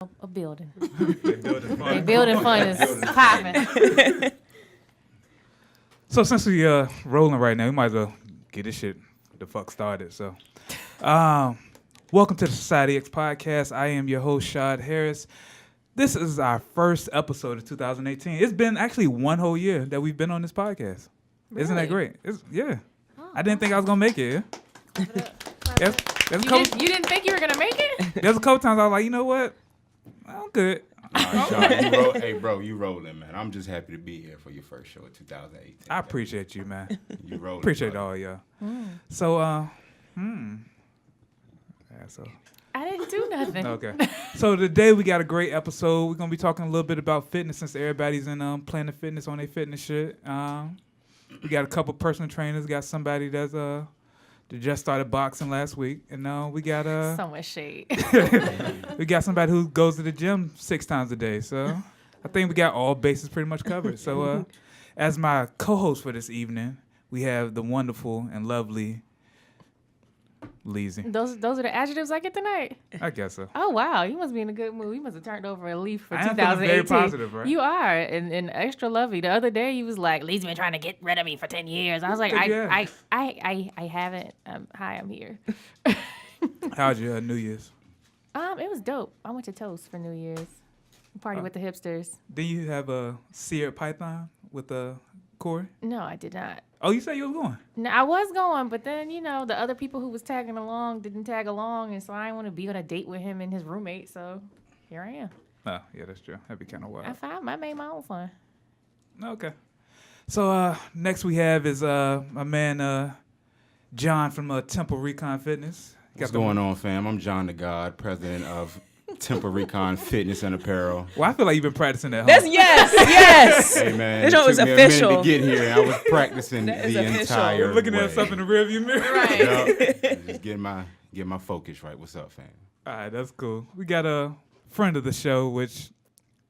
A building. They building fun. They building fun is popping. So since we rolling right now, we might as well get this shit the fuck started. So, welcome to the Society X podcast. I am your host, Rashod Harris. This is our first episode of 2018. It's been actually one whole year that we've been on this podcast. Really? Isn't that great? Yeah. Oh, I didn't think I was gonna make it. Yeah. You didn't think you were gonna make it? There's a couple times I was like, you know what? I'm good. Hey, bro, you rolling, man. I'm just happy to be here for your first show of 2018. I appreciate you, man. You rolling. Appreciate all y'all. So, yeah, so. I didn't do nothing. Okay. So today we got a great episode. We're gonna be talking a little bit about fitness since everybody's in Planet Fitness on their fitness shit. We got a couple personal trainers. Got somebody that's that just started boxing last week, and we got so much shade. we got somebody who goes to the gym 6 times a day. So I think we got all bases pretty much covered. So as my co-host for this evening, we have the wonderful and lovely Leezy. Those are the adjectives I get tonight. I guess so. Oh wow, you must be in a good mood. You must have turned over a leaf for I am 2018. very positive, right? You are, and extra lovely. The other day you was like, "Lee's been trying to get rid of me for 10 years." I was like, I haven't. Hi, I'm here. How's your New Year's? It was dope. I went to Toast for New Year's. Party with the hipsters. Did you have a seared python with Corey? No, I did not. Oh, you said you was going? No, I was going, but then, the other people who was tagging along didn't tag along, and so I didn't want to be on a date with him and his roommate, so here I am. Oh, yeah, that's true. That'd be kind of wild. I made my own fun. Okay. So next we have is my man John from Temple Recon Fitness. What's going on, fam? I'm John the God, president of Temple Recon Fitness and Apparel. Well, I feel like you've been practicing that. Yes. Hey, man. This one was took me official. a minute to get here. I was practicing the entire looking way. at stuff in the rearview mirror. Right. Just get my focus right. What's up, fam? All right, that's cool. We got a friend of the show, which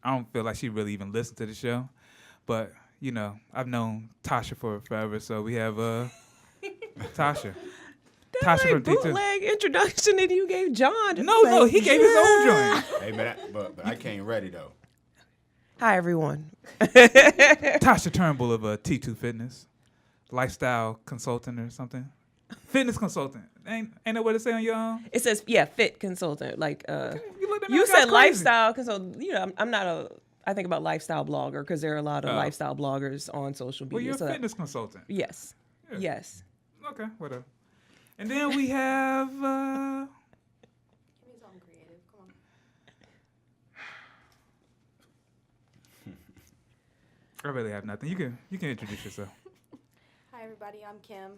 I don't feel like she really even listened to the show. But, I've known Tasha for forever, so we have Tasha. That Tasha from T2. bootleg introduction that you gave John. No, he gave his own joint. Hey, man, but I came ready, though. Hi, everyone. Tasha Turnbull of T2 Fitness, lifestyle consultant or something. Fitness consultant. Ain't that what it say on your own? It says, fit consultant. Like, You looked at me you like I said was crazy. lifestyle consultant. I'm not I think about lifestyle blogger because there are a lot of lifestyle bloggers on social media. Well, you're a fitness consultant. Yes. Yeah. Yes. Okay, whatever. And then we have. Give me something creative. Come on. I really have nothing. You can introduce yourself. Hi, everybody. I'm Kim.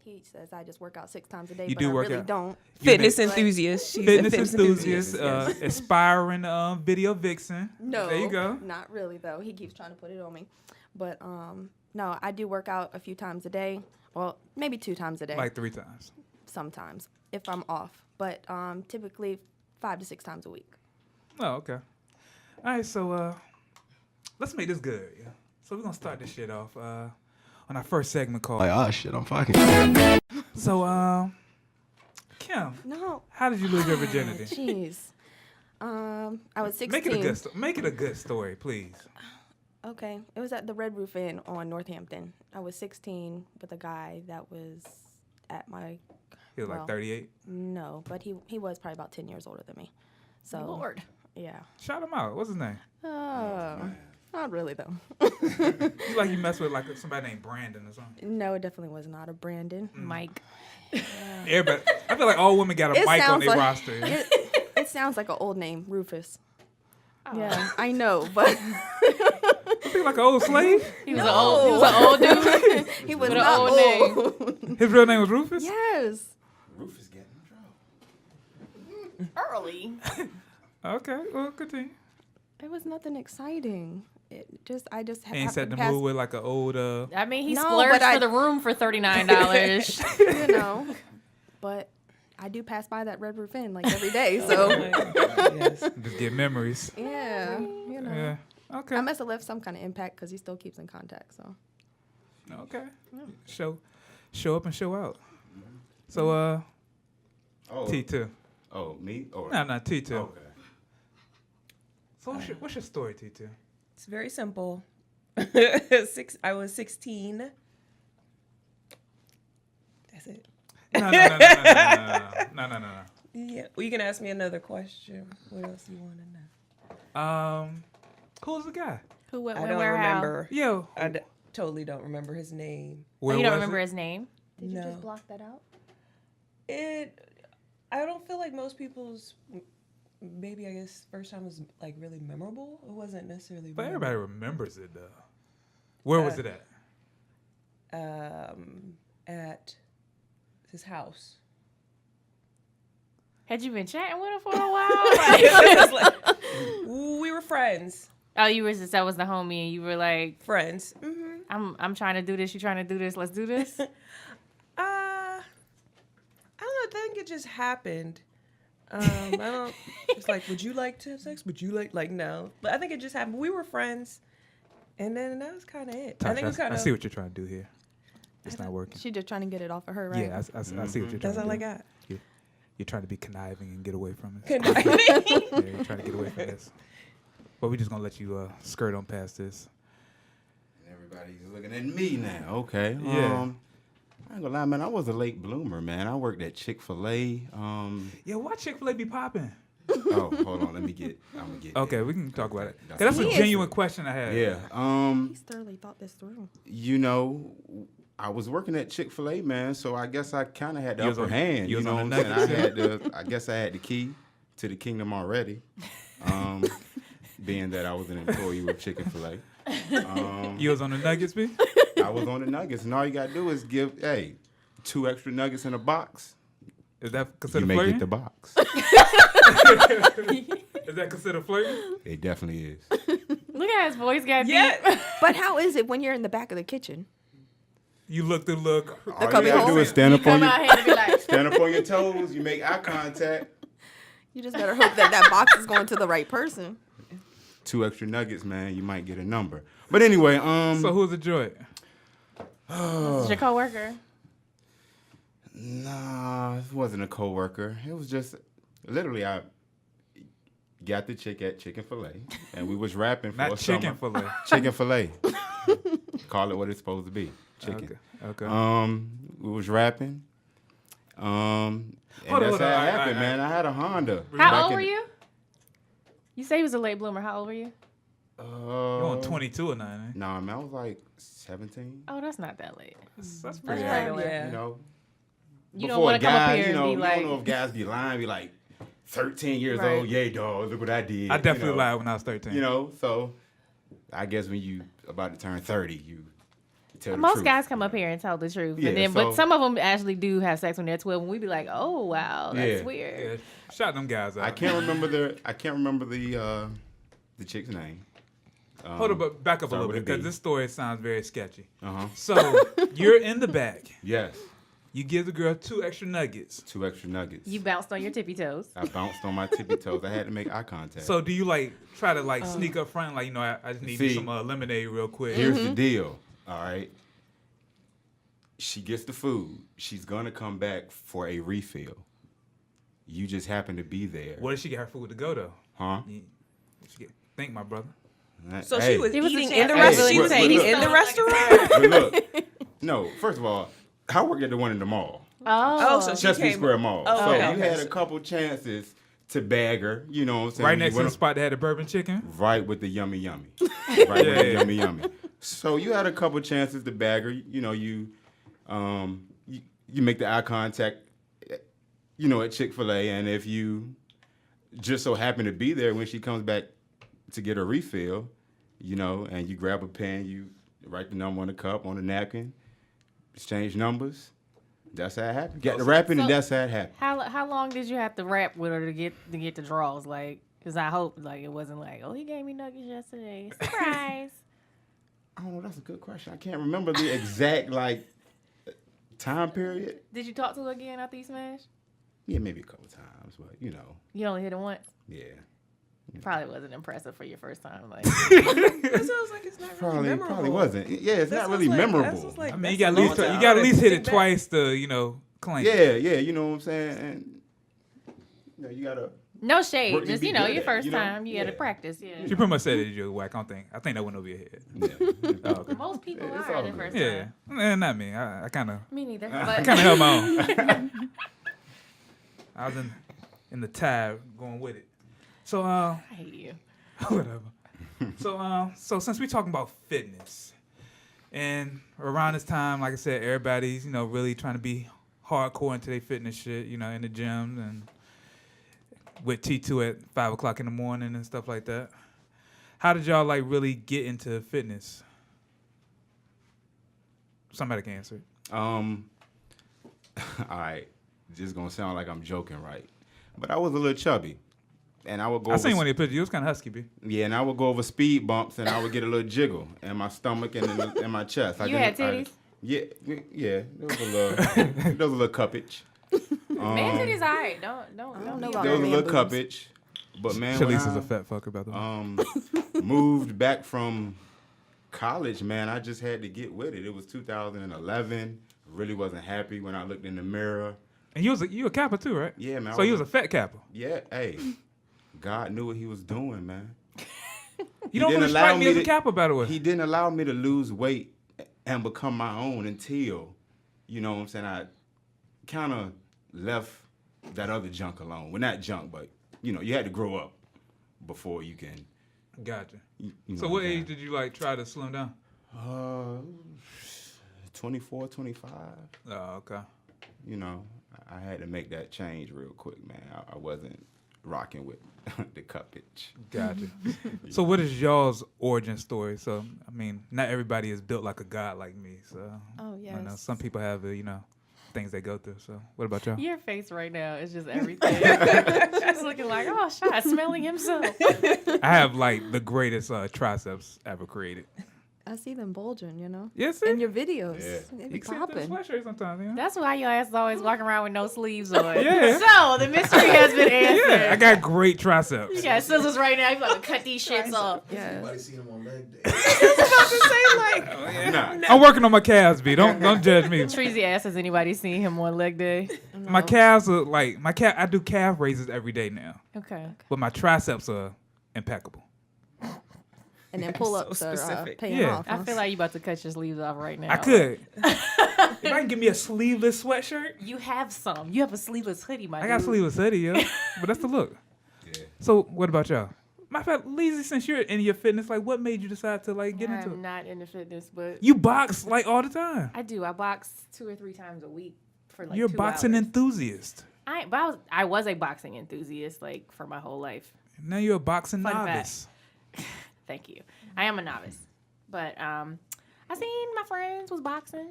He says I just work out 6 times a day, You but do I work really out. don't. Fitness Like- enthusiast. She's Fitness a fitness enthusiast, Yes. aspiring video vixen. No, There you go. Not really though. He keeps trying to put it on me, but no, I do work out a few times a day. Well, maybe 2 times a day. Like 3 times. Sometimes if I'm off, but typically 5 to 6 times a week. Oh, okay. All right, so let's make this good. Yeah. So we're gonna start this shit off on our first segment called. Shit, I'm fucking. So Kim, No. how did you lose your virginity? Jeez. I was 16. Make it a good story, please. Okay. It was at the Red Roof Inn on Northampton. I was 16 with a guy that was at my... He was like 38. No, but he was probably about 10 years older than me. So Lord. Yeah. Shout him out. What's his name? Not really, though. You like you mess with like somebody named Brandon or something. No, it definitely was not a Brandon. Mike. Everybody, I feel like all women got a It mic on sounds their like- roster. It sounds like an old name, Rufus. Oh. Yeah, I know, but You think like an old slave? He was an old dude. he was With an not old old. His real name was Rufus? Yes. Rufus getting in trouble. Early. Okay, well, continue. It was nothing exciting. I just Ain't set happened the to pass, mood with like an old I mean, he No, splurged but for the room for $39. you know. But I do pass by that Red Roof Inn like every day, so Yes. just get memories. yeah, you know. Yeah. Okay. I must have left some kind of impact because he still keeps in contact. So Okay. Show up and show out. So Oh, T2. oh, me? Or No, T2. Okay. So what's your story, T2? It's very simple. I was 16. That's it. No. Yeah. Well, you can ask me another question. What else do you want to know? Who's the guy? Who, what, I when, don't where, remember. Yo. Totally don't remember his name. how? Oh, you don't remember his name? Did you No. just block that out? I don't feel like most people's, maybe I guess first time was like really memorable. It wasn't necessarily. But memorable. everybody remembers it though. Where was it at? At his house. Had you been chatting with him for a while? It's like, we were friends. Oh, you were just, that was the homie, and you were like, Friends. Mm-hmm. I'm trying to do this. You trying to do this? Let's do this. I don't know. I think it just happened. I don't. It's like, would you like to have sex? Would you like no? But I think it just happened. We were friends, and then that was kind of it. Tasha, I think it was kind I of. see what you're trying to do here. It's not working. She just trying to get it off of her, right? Yeah, I see what you're trying That's to all do. I got. You're trying to be conniving and get away from it. Conniving. Yeah, you're trying to get away from this. But we're just gonna let you skirt on past this. Everybody's looking at me now. Okay. Yeah. I ain't gonna lie, man. I was a late bloomer, man. I worked at Chick-fil-A. Yeah, why Chick-fil-A be popping? Oh, hold on. I'm gonna get. Okay, we can talk about it. 'Cause That's that's a genuine question I had. Yeah. He's thoroughly thought this through. You know, I was working at Chick-fil-A, man. So I guess I kind of had the You was upper on- hand. you You was know on what the I'm saying? nuggets, I guess I had the key to the kingdom already. Being that I was an employee with Chick-fil-A. You was on the Nuggets, B? I was on the Nuggets, and all you gotta do is give 2 extra nuggets in a box. Is that You considered may flirting? get the box. Is that considered flirting? It definitely is. Look at his voice got deep. Yeah. But how is it when you're in the back of the kitchen? You look the look. All you coming gotta do home. is stand You up on come out your here and be like, stand up on your toes. You make eye contact. You just better hope that box is going to the right person. 2 extra nuggets, man. You might get a number. But anyway, So who's the joy? it's your coworker. nah, it wasn't a coworker. It was just literally I got the chick at Chicken-fil-A, and we was rapping for Not a chicken summer. fillet. Chicken-fil-A. Call it what it's supposed to be. Chicken. Okay. We was rapping. And Hold on, that's how it all happened, right. man. I had a Honda. How back old in were the- you? You say he was a late bloomer. How old were you? You're on 22 or 9, eh? Nah, man, I was like 17. Oh, that's not that late. That's pretty That's high. regular. Yeah. You know, You don't before want a to come up guy, here you know, and be like, you don't know if guys be lying, be like 13 years Right. old, yay, dog, look what I did. I definitely you know? lied when I was 13. You know, so I guess when you about to turn 30, you tell the most truth. guys come up here and tell the truth. Yeah, and then, but so- some of them actually do have sex when they're 12, and we be like, oh, wow, that's Yeah. weird. Yeah, shout them guys out. I can't remember the chick's name. Hold up, but back up a Start little with bit a because B. this story sounds very sketchy. Uh-huh. So you're in the back. Yes, You give the girl 2 extra nuggets. 2 extra nuggets. You bounced on your tippy toes. I bounced on my tippy toes. I had to make eye contact. So do you like try to like sneak up front, like, you know, I just need See, some lemonade real quick. here's the deal. All right. She gets the food. She's gonna come back for a refill. You just happen to be there, Where did she get her food to go though? huh? Think, my brother. So Hey, she was It was a eating chance. in the Hey, restaurant. She look, was look, eating look. in the restaurant. But look, no. First of all, I worked at the one in the mall, Oh, so she Chesapeake came. Square Mall. Oh, so okay, you okay. had a couple chances to bag her. You know what I'm saying? Right You next to went the spot that had the bourbon chicken. Right with the yummy yummy. Right with the Yeah. yummy yummy. So you had a couple chances to bag her. You know, you make the eye contact, you know, at Chick-fil-A, and if you just so happen to be there when she comes back to get her refill, you know, and you grab a pen, you write the number on the cup, on the napkin, exchange numbers. That's how it happened. Got the rapping, and So- that's how it happened. how long did you have to rap with her to get the draws? Like, because I hope like it wasn't like, oh, he gave me nuggets yesterday. Surprise. I don't know. That's a good question. I can't remember the exact time period. Did you talk to her again after you smashed? Yeah, maybe a couple times, but you know, You only hit it once. yeah. Probably wasn't impressive for your first time. Like, That sounds like it's not really memorable. Probably wasn't. Yeah, it's That not really sounds like- that memorable. sounds like- I mean, you that's got a at least long time. you got to at least hit Think it back. twice to, you know, claim. Yeah, you know what I'm saying. And you know, you gotta No shade. Work you Just, be your good at, first you know? time. You had to Yeah. practice. Yeah. She pretty much said that you're whack. I think that went over your head. Yeah. Oh, okay. Most people It's are all the good. first Yeah, time. not me. I kind of Me neither. I But kind of held my own. I was in the tide going with it. So I hate you. whatever. So since we're talking about fitness, and around this time, like I said, everybody's really trying to be hardcore into their fitness shit, in the gyms and with T2 at 5 o'clock in the morning and stuff like that. How did y'all really get into fitness? Somebody can answer it. All right. This is gonna sound like I'm joking, right? But I was a little chubby, and I would go. I seen over, one of your pictures. You was kind of husky, B. Yeah, and I would go over speed bumps, and I would get a little jiggle in my stomach and in my chest. You had titties? Yeah. There was a little cuppage. Man titties all right. Don't know be about There was a man little boobs. cuppage, but man, when Shalice is I a fat fucker, by the way. moved back from college, man, I just had to get with it. It was 2011. Really wasn't happy when I looked in the mirror. And you a Kappa too, right? Yeah, man. So you was a fat Kappa. Yeah, hey, God knew what he was doing, man. You don't didn't really allow strike me me as a to- Kappa, by the way. He didn't allow me to lose weight and become my own until, you know what I'm saying, I kind of left that other junk alone. Well, not junk, but, you had to grow up before you can. Gotcha. You know So what I'm age did you try to slim down? saying? 24, 25. Oh, okay. I had to make that change real quick, man. I wasn't rocking with the cuppage. Gotcha. So what is y'all's origin story? So, I mean, not everybody is built like a god like me. So, Oh, I know yes. some people have, things they go through. So, what about y'all? Your face right now is just everything. She's looking like, oh, shot, smelling himself. I have, the greatest triceps ever created. I see them bulging, Yes, in your videos. Yeah. They You be can see it through popping. sweatshirt sometimes, That's why your ass is always walking around with no sleeves on. Yeah. So, the mystery has been answered. Yeah, I got great triceps. You got scissors right now. You about to cut these shits off. Yeah. Everybody see him on leg day. Nah. I'm working on my calves, B. Don't judge me. Treezy ass, has anybody seen him on leg day? My calves are I do calf raises every day now, Okay. but my triceps are impeccable. And then So pull-ups are specific. paying Yeah. off. I huh? feel like you about to cut your sleeves off right now. I could. If I can give me a sleeveless sweatshirt, You have some. You have a sleeveless hoodie, my I got dude. sleeveless hoodie, yo. But that's the look. Yeah. So what about y'all? My fact, Leezy, since you're in your fitness, what made you decide to get into I'm it? not into fitness, but You box all the time. I do. I box 2 or 3 times a week for You're a 2 boxing hours. enthusiast. I was a boxing enthusiast for my whole life. Now you're a boxing Fun novice. Thank you. I am a novice, but I seen my friends was boxing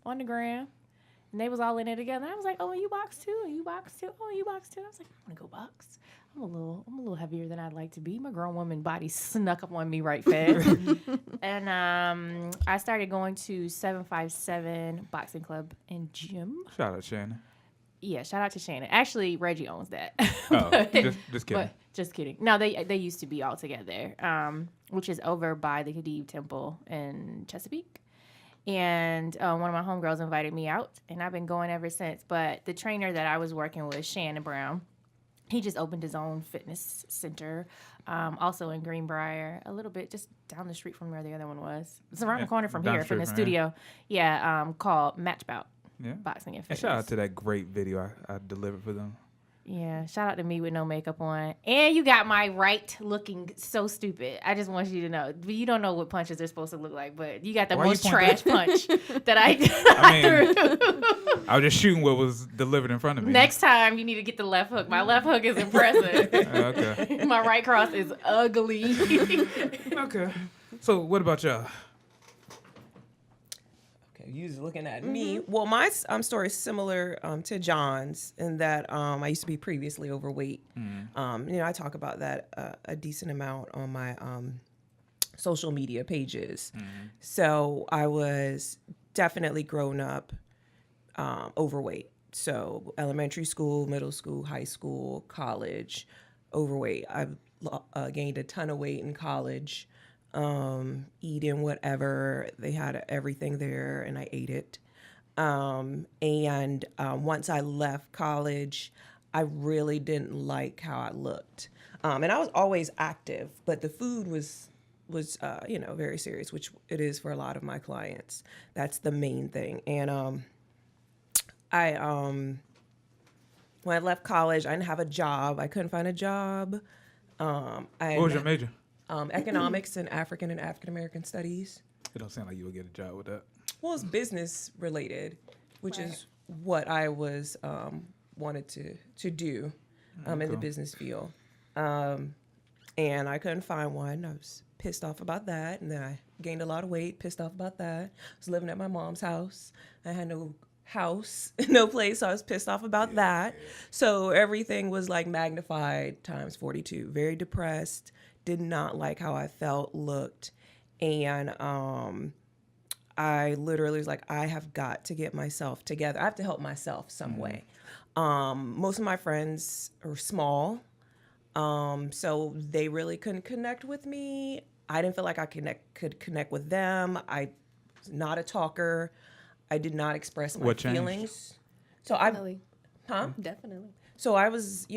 on the gram, and they was all in it together. I was like, "Oh, you box too? You box too? Oh, you box too?" I was like, "I want to go box. I'm a little heavier than I'd like to be. My grown woman body snuck up on me right fast." And I started going to 757 Boxing Club and Gym. Shout out, Shannon. Yeah, shout out to Shannon. Actually, Reggie owns that. Oh, But- just kidding. But just kidding. No, they used to be all together, which is over by the Khedive Temple in Chesapeake. And one of my homegirls invited me out, and I've been going ever since. But the trainer that I was working with, Shannon Brown, he just opened his own fitness center, also in Greenbrier, a little bit just down the street from where the other one was. It's around the corner from down here, the from the street from here. studio. Yeah, called Match Bout Yeah. Boxing and And Fitness. shout out to that great video I delivered for them. Yeah, shout out to me with no makeup on. And you got my right looking so stupid. I just want you to know. But you don't know what punches they're supposed to look like, but you got the Why you most point trash punch that I I threw. I was just shooting what was delivered in front of me. Next time, you need to get the left hook. My left hook is impressive. Okay. My right cross is ugly. Okay. So what about y'all? Okay, you was looking at me. Well, my story is similar to John's in that I used to be previously overweight. I talk about that a decent amount on my social media pages. So I was definitely grown up overweight. So elementary school, middle school, high school, college, overweight. I gained a ton of weight in college. Eating whatever they had, everything there, and I ate it. Once I left college, I really didn't like how I looked. And I was always active, but the food was very serious, which it is for a lot of my clients. That's the main thing. And when I left college, I didn't have a job. I couldn't find a job. What was your major? Economics and African American studies. It don't sound like you would get a job with that. Well, it's business related, which is what I was wanted to do in the business field. And I couldn't find one. I was pissed off about that. And then I gained a lot of weight, pissed off about that. I was living at my mom's house. I had no house, no place. So I was pissed off about that. So everything was like magnified times 42. Very depressed. Did not like how I felt, looked. And I literally was like, I have got to get myself together. I have to help myself some way. Most of my friends are small. So they really couldn't connect with me. I didn't feel like I could connect with them. I was not a talker. I did not express my feelings. So Definitely. Huh? Definitely. So I was,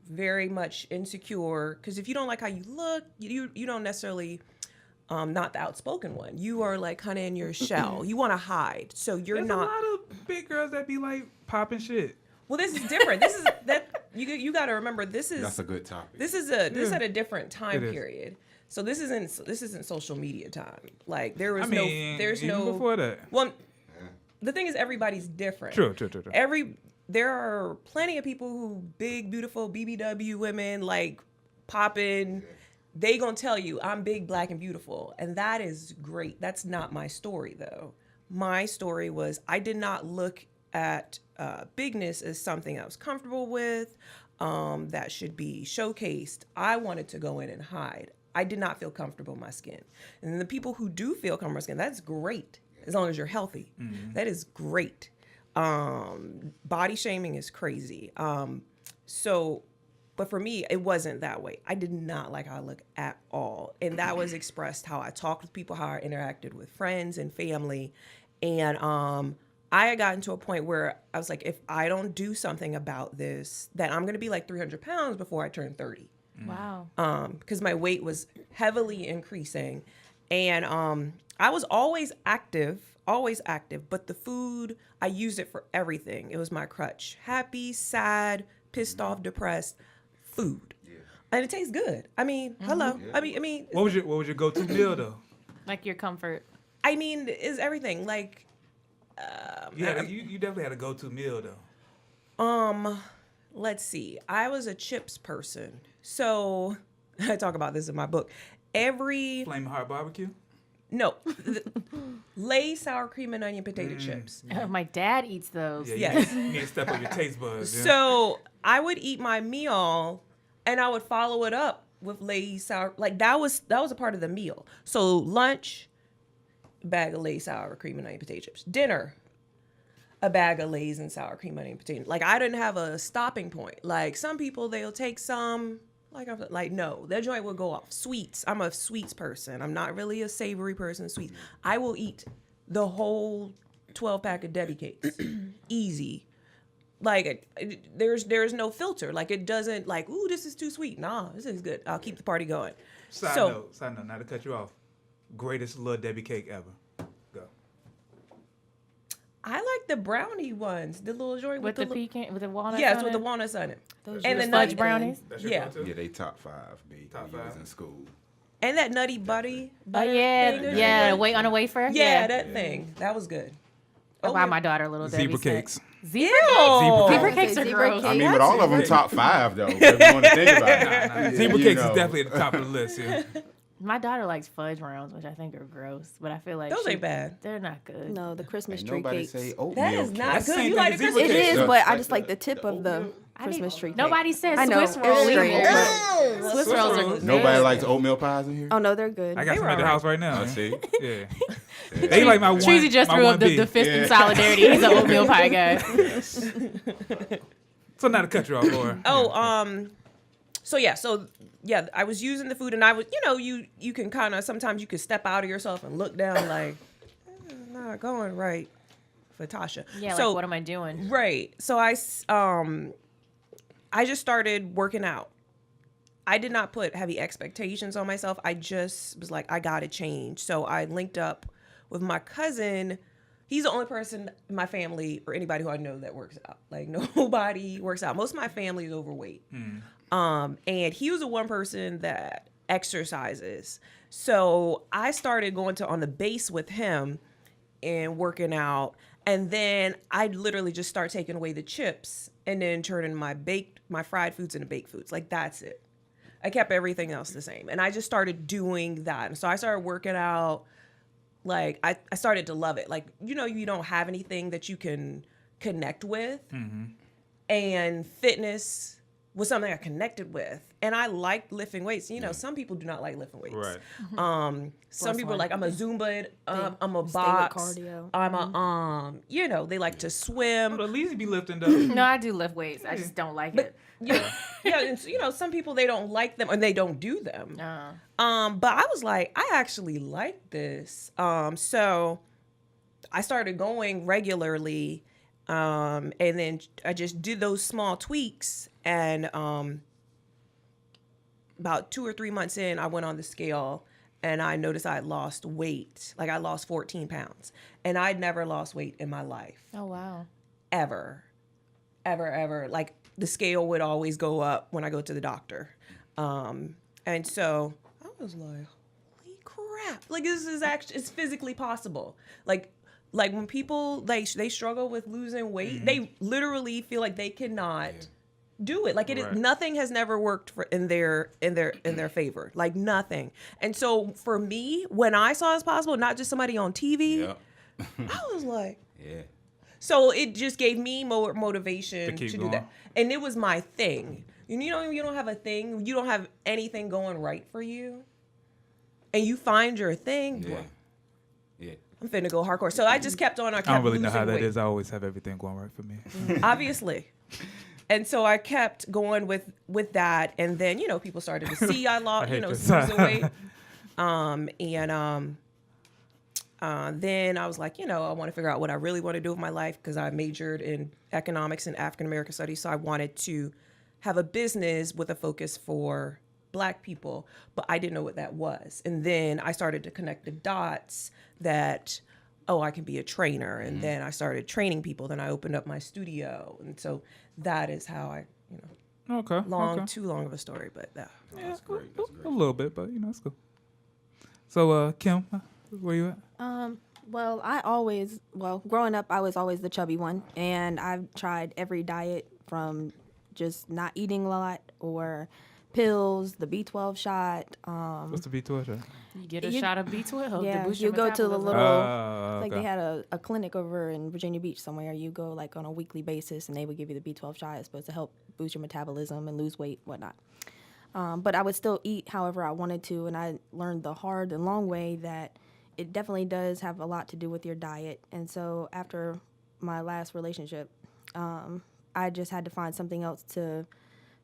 very much insecure because if you don't like how you look, you don't necessarily, not the outspoken one. You are like kind of in your shell. You want to hide. So you're There's not. a lot of big girls that be like popping shit. Well, this is different. This is that you got to remember. That's a good topic. This is at a different time It is. period. So this isn't social media time. Like there's even no before that. Well, the thing is everybody's different. True. There are plenty of people who big, beautiful BBW women like popping. They gonna tell you I'm big, black, and beautiful, and that is great. That's not my story though. My story was I did not look at bigness as something I was comfortable with, that should be showcased. I wanted to go in and hide. I did not feel comfortable in my skin. And the people who do feel comfortable in my skin, that's great as long as you're healthy. Mm-hmm. That is great. Body shaming is crazy. But for me, it wasn't that way. I did not like how I look at all. And that was expressed how I talked with people, how I interacted with friends and family. And I had gotten to a point where I was like, if I don't do something about this, then I'm going to be like 300 pounds before I turn 30. Wow. Because my weight was heavily increasing. And I was always active, but the food, I used it for everything. It was my crutch. Happy, sad, pissed off, depressed, food. Yeah. And it tastes good. I mean, hello. Yeah. I mean. What was your go-to meal though? Like your comfort. I mean, is everything like. You definitely had a go-to meal though. Let's see. I was a chips person, so I talk about this in my book. Flaming Hot Barbecue. No, Lay's sour cream and onion potato chips. Oh, my dad eats those. Yeah, yes. You need to step up your taste buds. Yeah. So I would eat my meal, and I would follow it up with Lay's sour. Like that was a part of the meal. So lunch, bag of Lay's sour cream and onion potato chips. Dinner, a bag of Lay's and sour cream and onion potato. Like I didn't have a stopping point. Like some people, they'll take some. Like no, that joint will go off. Sweets. I'm a sweets person. I'm not really a savory person. Sweets. I will eat the whole 12-pack of Debbie cakes. Easy. Like there's no filter. Like it doesn't like, ooh, this is too sweet. Nah, this is good. I'll keep the party going. Side note, not to cut you off. Greatest little Debbie cake ever. Go. I like the brownie ones, the little joint with the pecan, with the walnuts. Yes, with the walnuts on it. Those and the fudge brownies. Yeah, they top 5. Top when I 5 was in school. And that nutty buddy. Oh yeah, wait on a wafer. Yeah, that thing. That was good. I buy my daughter a little Debbie zebra cakes. Zebra cakes are gross. I mean, but all of them top 5 though. If you want to think about it. Zebra cakes is definitely at the top of the list. Yeah. My daughter likes fudge rounds, which I think are gross, but I feel like those ain't bad. They're not good. No, the Christmas Ain't tree nobody cakes. say oatmeal That is not cake. good. You like the zebra Christmas? It cakes. is, but I just like the tip of the Christmas tree cake. Nobody says I know, Swiss roll it's strange, either. but- Swiss rolls are good. Nobody likes oatmeal pies in here? Oh no, they're good. I got some at the house right now. I see. Yeah. They like my one. Treezy just my threw up 1B. the fist in solidarity. He's an oatmeal pie guy. So not to cut you off, Laura. So I was using the food, and I was, you can kind of sometimes you can step out of yourself and look down like, not going right for Tasha. Yeah, so, like what am I doing? Right. So I I just started working out. I did not put heavy expectations on myself. I just was like, I gotta change. So I linked up with my cousin. He's the only person in my family or anybody who I know that works out. Like nobody works out. Most of my family is overweight. And he was the one person that exercises. So I started going to on the base with him and working out. And then I literally just start taking away the chips and then turning my fried foods into baked foods. Like that's it. I kept everything else the same. And I just started doing that. And so I started working out. Like I started to love it. Like, you don't have anything that you can connect with. And fitness was something I connected with. And I liked lifting weights. Some people do not like lifting weights. Right. Some people are like, I'm a Zumba, I'm a Stay with box, cardio. I'm a, they like to swim. But at least be lifting though. No, I do lift weights. I just don't like it. Yeah, and some people, they don't like them and they don't do them. But I was like, I actually like this. So I started going regularly, and then I just did those small tweaks. And about 2 or 3 months in, I went on the scale and I noticed I had lost weight. Like I lost 14 pounds, and I'd never lost weight in my life. Oh, wow. Ever. Like the scale would always go up when I go to the doctor. And so I was like, holy crap. Like this is actually, it's physically possible. Like when people, they struggle with losing weight, they literally feel like they cannot do it. Like nothing has never worked in their favor. Like nothing. And so for me, when I saw it's possible, not just somebody on TV, I was like, So it just gave me more motivation to do that. And it was my thing. You don't have a thing, you don't have anything going right for you, and you find your thing. Yeah. I'm finna go hardcore. So I just kept on. I don't really know how that weight. is. I always have everything going right for me. Obviously. And so I kept going with that, and then people started to see I lost losing weight, then I was like, I want to figure out what I really want to do with my life, because I majored in economics and African American studies, so I wanted to have a business with a focus for Black people, but I didn't know what that was. And then I started to connect the dots that, I can be a trainer. And then I started training people. Then I opened up my studio. And so that is how I, too long of a story, but That's great. A little bit, but it's cool. So, Kim, where you at? Well, growing up, I was always the chubby one. And I've tried every diet from just not eating a lot or pills, the B12 shot. What's the B12 shot? You get a shot of B12. Yeah, to boost you your go to the metabolism. little, they had a clinic over in Virginia Beach somewhere. You go like on a weekly basis, and they would give you the B12 shot. It's supposed to help boost your metabolism and lose weight, whatnot. But I would still eat however I wanted to, and I learned the hard and long way that it definitely does have a lot to do with your diet. And so after my last relationship, I just had to find something else to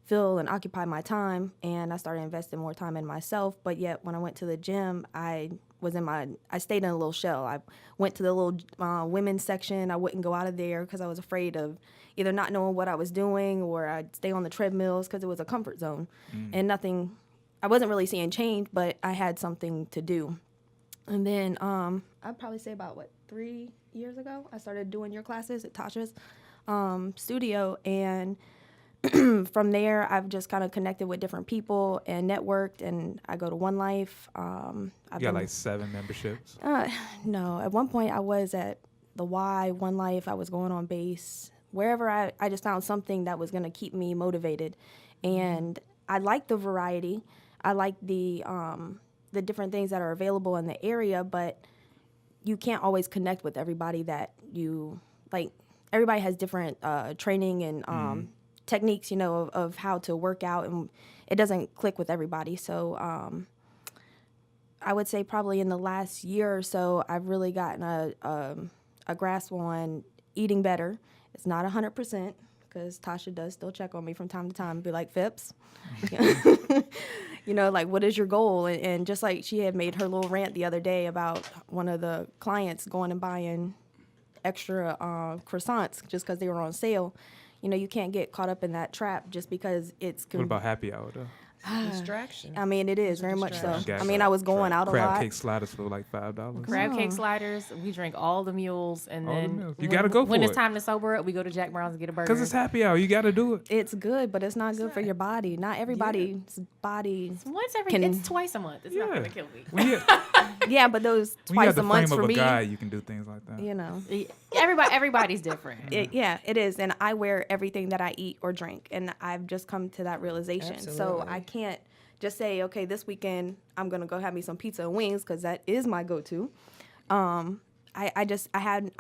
fill and occupy my time, and I started investing more time in myself. But yet when I went to the gym, I stayed in a little shell. I went to the little women's section. I wouldn't go out of there because I was afraid of either not knowing what I was doing, or I'd stay on the treadmills because it was a comfort zone. And I wasn't really seeing change, but I had something to do. And then I'd probably say about 3 years ago, I started doing your classes at Tasha's studio, and from there, I've just kind of connected with different people and networked, and I go to One Life. You got like 7 memberships? No. At one point, I was at the Y, One Life. I was going on base. Wherever I just found something that was going to keep me motivated. And I like the variety. I like the different things that are available in the area, but you can't always connect with everybody that you like. Everybody has different training and techniques, of how to work out, and it doesn't click with everybody. So I would say probably in the last year or so, I've really gotten a grasp on eating better. It's not 100%, because Tasha does still check on me from time to time and be like, Phipps, like, what is your goal? And just like she had made her little rant the other day about one of the clients going and buying extra croissants just because they were on sale. you can't get caught up in that trap just because it's. What about happy hour though? Distraction. I mean, it is very much so. distraction. I mean, I was going out a Crab lot. cake sliders for like $5. Crab cake sliders. We drink all the mules, and All the then meals. You gotta go when for it's it. time to sober up, we go to Jack Brown's and get a burger. Because it's happy hour. You got to do it. It's good, but it's not good for your body. Not everybody's body. It's twice a month. It's not Yeah. gonna kill me. When you, Yeah, but those when you twice have the a month frame for of a me. guy, you can do things like that. Everybody's different. It is, and I wear everything that I eat or drink, and I've just come to that realization. So Absolutely. I can't just say, okay, this weekend I'm gonna go have me some pizza and wings because that is my go-to. I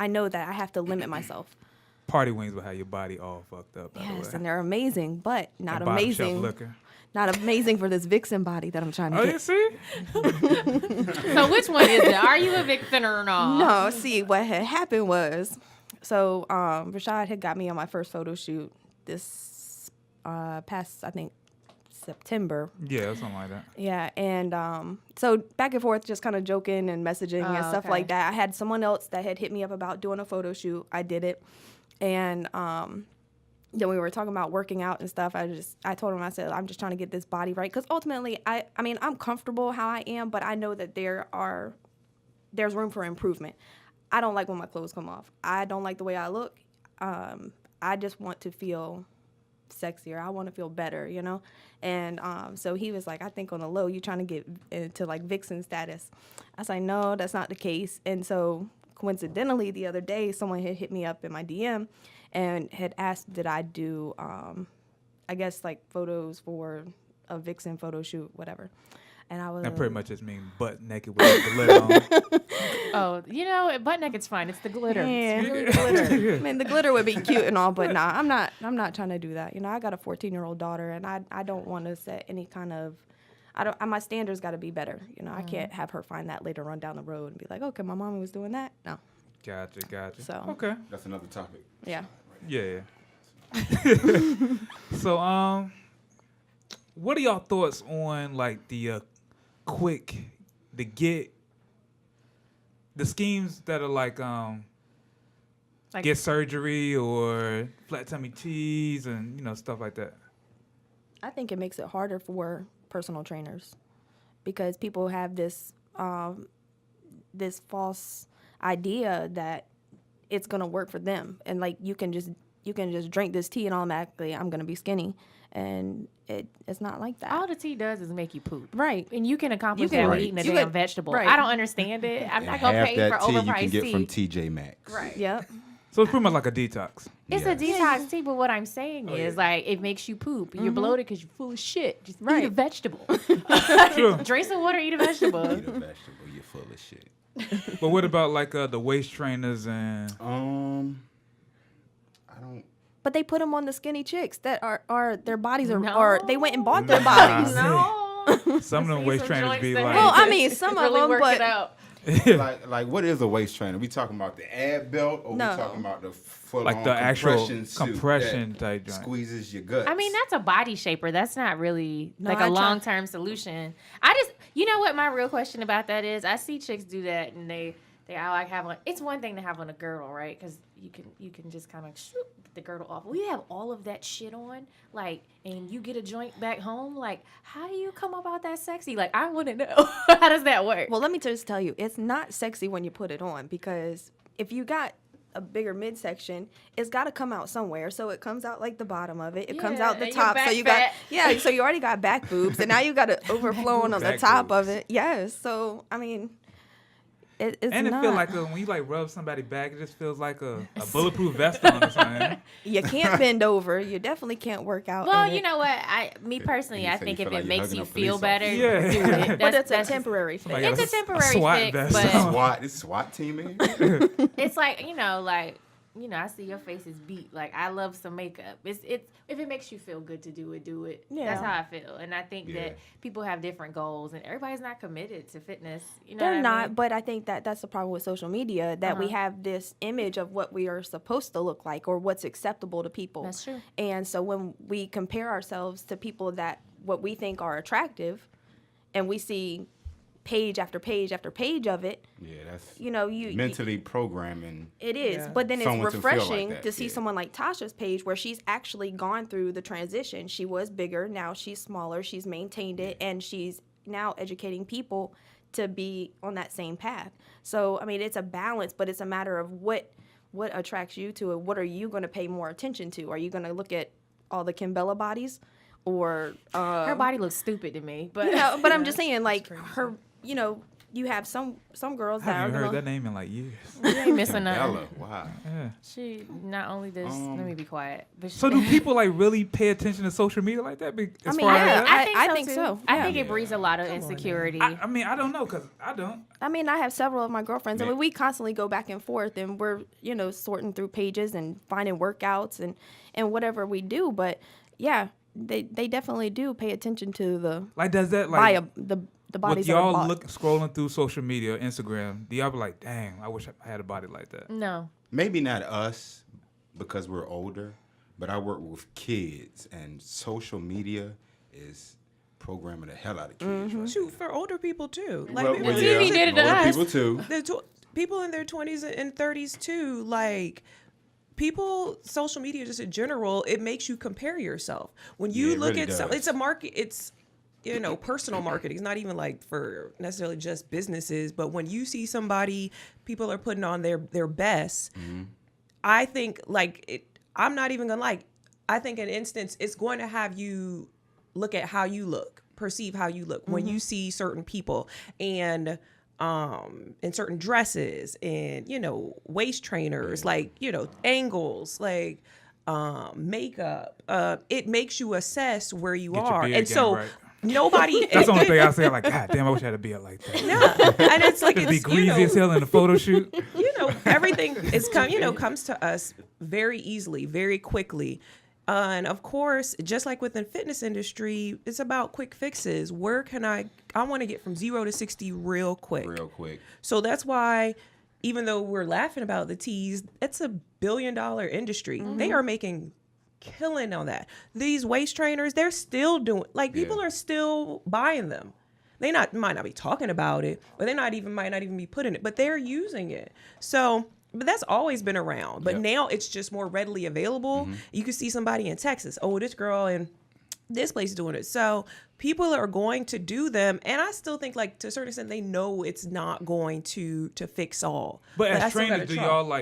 know that I have to limit myself. Party wings will have your body all fucked up. By the Yes, way. and they're amazing, but not And bottom shelf amazing. liquor. Not amazing for this Vixen body that I'm trying to Oh, get. you see? So which one is it? Are you a vixen or not? No, see, what had happened was, so Rashod had got me on my first photo shoot this past, I think, September. Yeah, something like that. Yeah, and so back and forth, just kind of joking and messaging and stuff okay. like that. I had someone else that had hit me up about doing a photo shoot. I did it, and then we were talking about working out and stuff. I told him, I said, I'm just trying to get this body right, because ultimately, I mean, I'm comfortable how I am, but I know that there's room for improvement. I don't like when my clothes come off. I don't like the way I look. I just want to feel sexier. I want to feel better, And so he was like, I think on the low, you're trying to get into like vixen status. I was like, no, that's not the case. And so coincidentally, the other day, someone had hit me up in my DM and had asked, did I do, I guess, like photos for a vixen photo shoot, whatever. And I was That pretty much just means butt naked with the glitter on. Oh, butt naked's fine. It's the glitter. Yeah. It's really the glitter. I mean, the glitter would be cute and all, but nah, I'm not trying to do that. I got a 14-year-old daughter, and I don't want to set any kind of, my standards got to be better. I can't have her find that later on down the road and be like, okay, my mom was doing that. No. Gotcha. So. Okay. That's another topic. Yeah. Yeah. So, what are y'all thoughts on like the schemes that are like get surgery or flat tummy tees and stuff like that? I think it makes it harder for personal trainers because people have this this false idea that it's gonna work for them, and like you can just drink this tea and automatically I'm gonna be skinny, and it's not like that. All the tea does is make you poop. Right. And you can accomplish You can- that with Right. eating a you damn could- vegetable. right. I don't understand it. I'm not And going to half pay that for tea you overpriced can get tea. from TJ Maxx. Right. Yep. So it's pretty much like a detox. It's Yes. a detox tea, but what I'm saying is like it makes you poop. You're bloated because you're full of shit. Just eat a vegetable. True. Drink some water, eat a vegetable. Eat a vegetable, you're full of shit. But what about like the waist trainers and? I don't. But they put them on the skinny chicks that are their bodies are, No. or they went and bought their bodies. No. Some of them waist trainers be like. Well, I mean, some of really them, work but it out. Like what is a waist trainer? We talking about the ab belt, or No. we talking about the full Like the actual suit compression that type joint. squeezes your guts? I mean, that's a body shaper. That's not really No, like I a try- long-term solution. You know what my real question about that is? I see chicks do that and they like have on. It's one thing to have on a girdle, right? Because you can just kind of get the girdle off. Well, you have all of that shit on, like, and you get a joint back home. Like, how do you come about that sexy? Like, I want to know. How does that work? well, let me just tell you, it's not sexy when you put it on, because if you got a bigger midsection, it's got to come out somewhere. So it comes out like the bottom of it. It comes Yeah, out the and your top. So back you fat. got so you already got back boobs, and now you got it overflowing on the Back top boobs. of it. Yes. So I mean, it's And it not. feel like when you like rub somebody back, it just feels like a bulletproof vest on or something. You can't bend over. You definitely can't work out. Well, in you it. know what? Me personally, You I say think you if feel it like you're makes hugging you a feel police better, officer. do it. But it's a That's- temporary Somebody thing. got It's a temporary SWAT fix, vest but- on. This SWAT team in? It's like I see your face is beat. Like, I love some makeup. It's if it makes you feel good to do it, do it. Yeah. That's how I feel. And I think Yeah. that people have different goals, and everybody's not committed to fitness. You know, They're what I not, mean? but I think that's the problem with social media, that we Uh-huh. have this image of what we are supposed to look like or what's acceptable to people. That's true. And so when we compare ourselves to people that what we think are attractive, and we see page after page after page of it. Yeah, that's You know, you mentally programming. It is, Yeah. but then it's Someone to feel like refreshing that, to see yeah. someone like Tasha's page where she's actually gone through the transition. She was bigger, now she's smaller, she's maintained it, and she's now educating people to be on that same path. So, I mean, it's a balance, but it's a matter of what attracts you to it. What are you going to pay more attention to? Are you going to look at all the Kimbella bodies, or Her body looks stupid to me, but you know, but I'm just Yeah, saying, like crazy. her, you know, you have some girls I that are haven't heard gonna, that name in like years. you ain't missing nothing. Bella, wow. Yeah. She not only does. Let me be quiet. But So do people like really pay attention to social media like that? I As mean, far as yeah, that? I think too. so. I Yeah. think it breeds a lot of Come on, man. insecurity. I mean, I don't know because I don't. I mean, I have several of my girlfriends. I Man. mean, we constantly go back and forth, and we're, you know, sorting through pages and finding workouts and whatever we do. But yeah, they definitely do pay attention to the Like, does that like the with bodies that are y'all bought. scrolling through social media, Instagram? Do y'all be like, dang, I wish I had a body like that? No. Maybe not us because we're older, but I work with kids, and social media is programming the hell out of kids. Right Shoot, for older people too. Like Well, people, The TV did it to older us. people too. people in their 20s and 30s too. Like people, social media just in general, it makes you compare yourself. When you Yeah, it look really at does. it's a market. It's personal marketing. It's not even like for necessarily just businesses, but when you see somebody, people are putting on their best. I think I'm not even gonna I think in instance it's going to have you look at how you look, perceive how you look when you see certain people and in certain dresses and waist trainers, angles, makeup. It makes you assess where you Get your are, beard and game so right. nobody. That's the only thing I say. Like, God damn, I wish I had a beard like that. Yeah, and it's like Just be it's greasy as hell in the photo shoot. everything is comes to us very easily, very quickly. And of course, just like within fitness industry, it's about quick fixes. Where can I want to get from 0 to 60 real quick. Real quick. So that's why, even though we're laughing about the tees, it's a $1 billion industry. They are making killing on that. These waist trainers, they're still doing, people are still buying them. They might not be talking about it, or might not even be putting it, but they're using it. So, but that's always been around. But now it's just more readily available. You can see somebody in Texas. Oh, this girl in this place is doing it. So people are going to do them, and I still think to a certain extent they know it's not going to fix all. But I as still trainers, gotta do try. y'all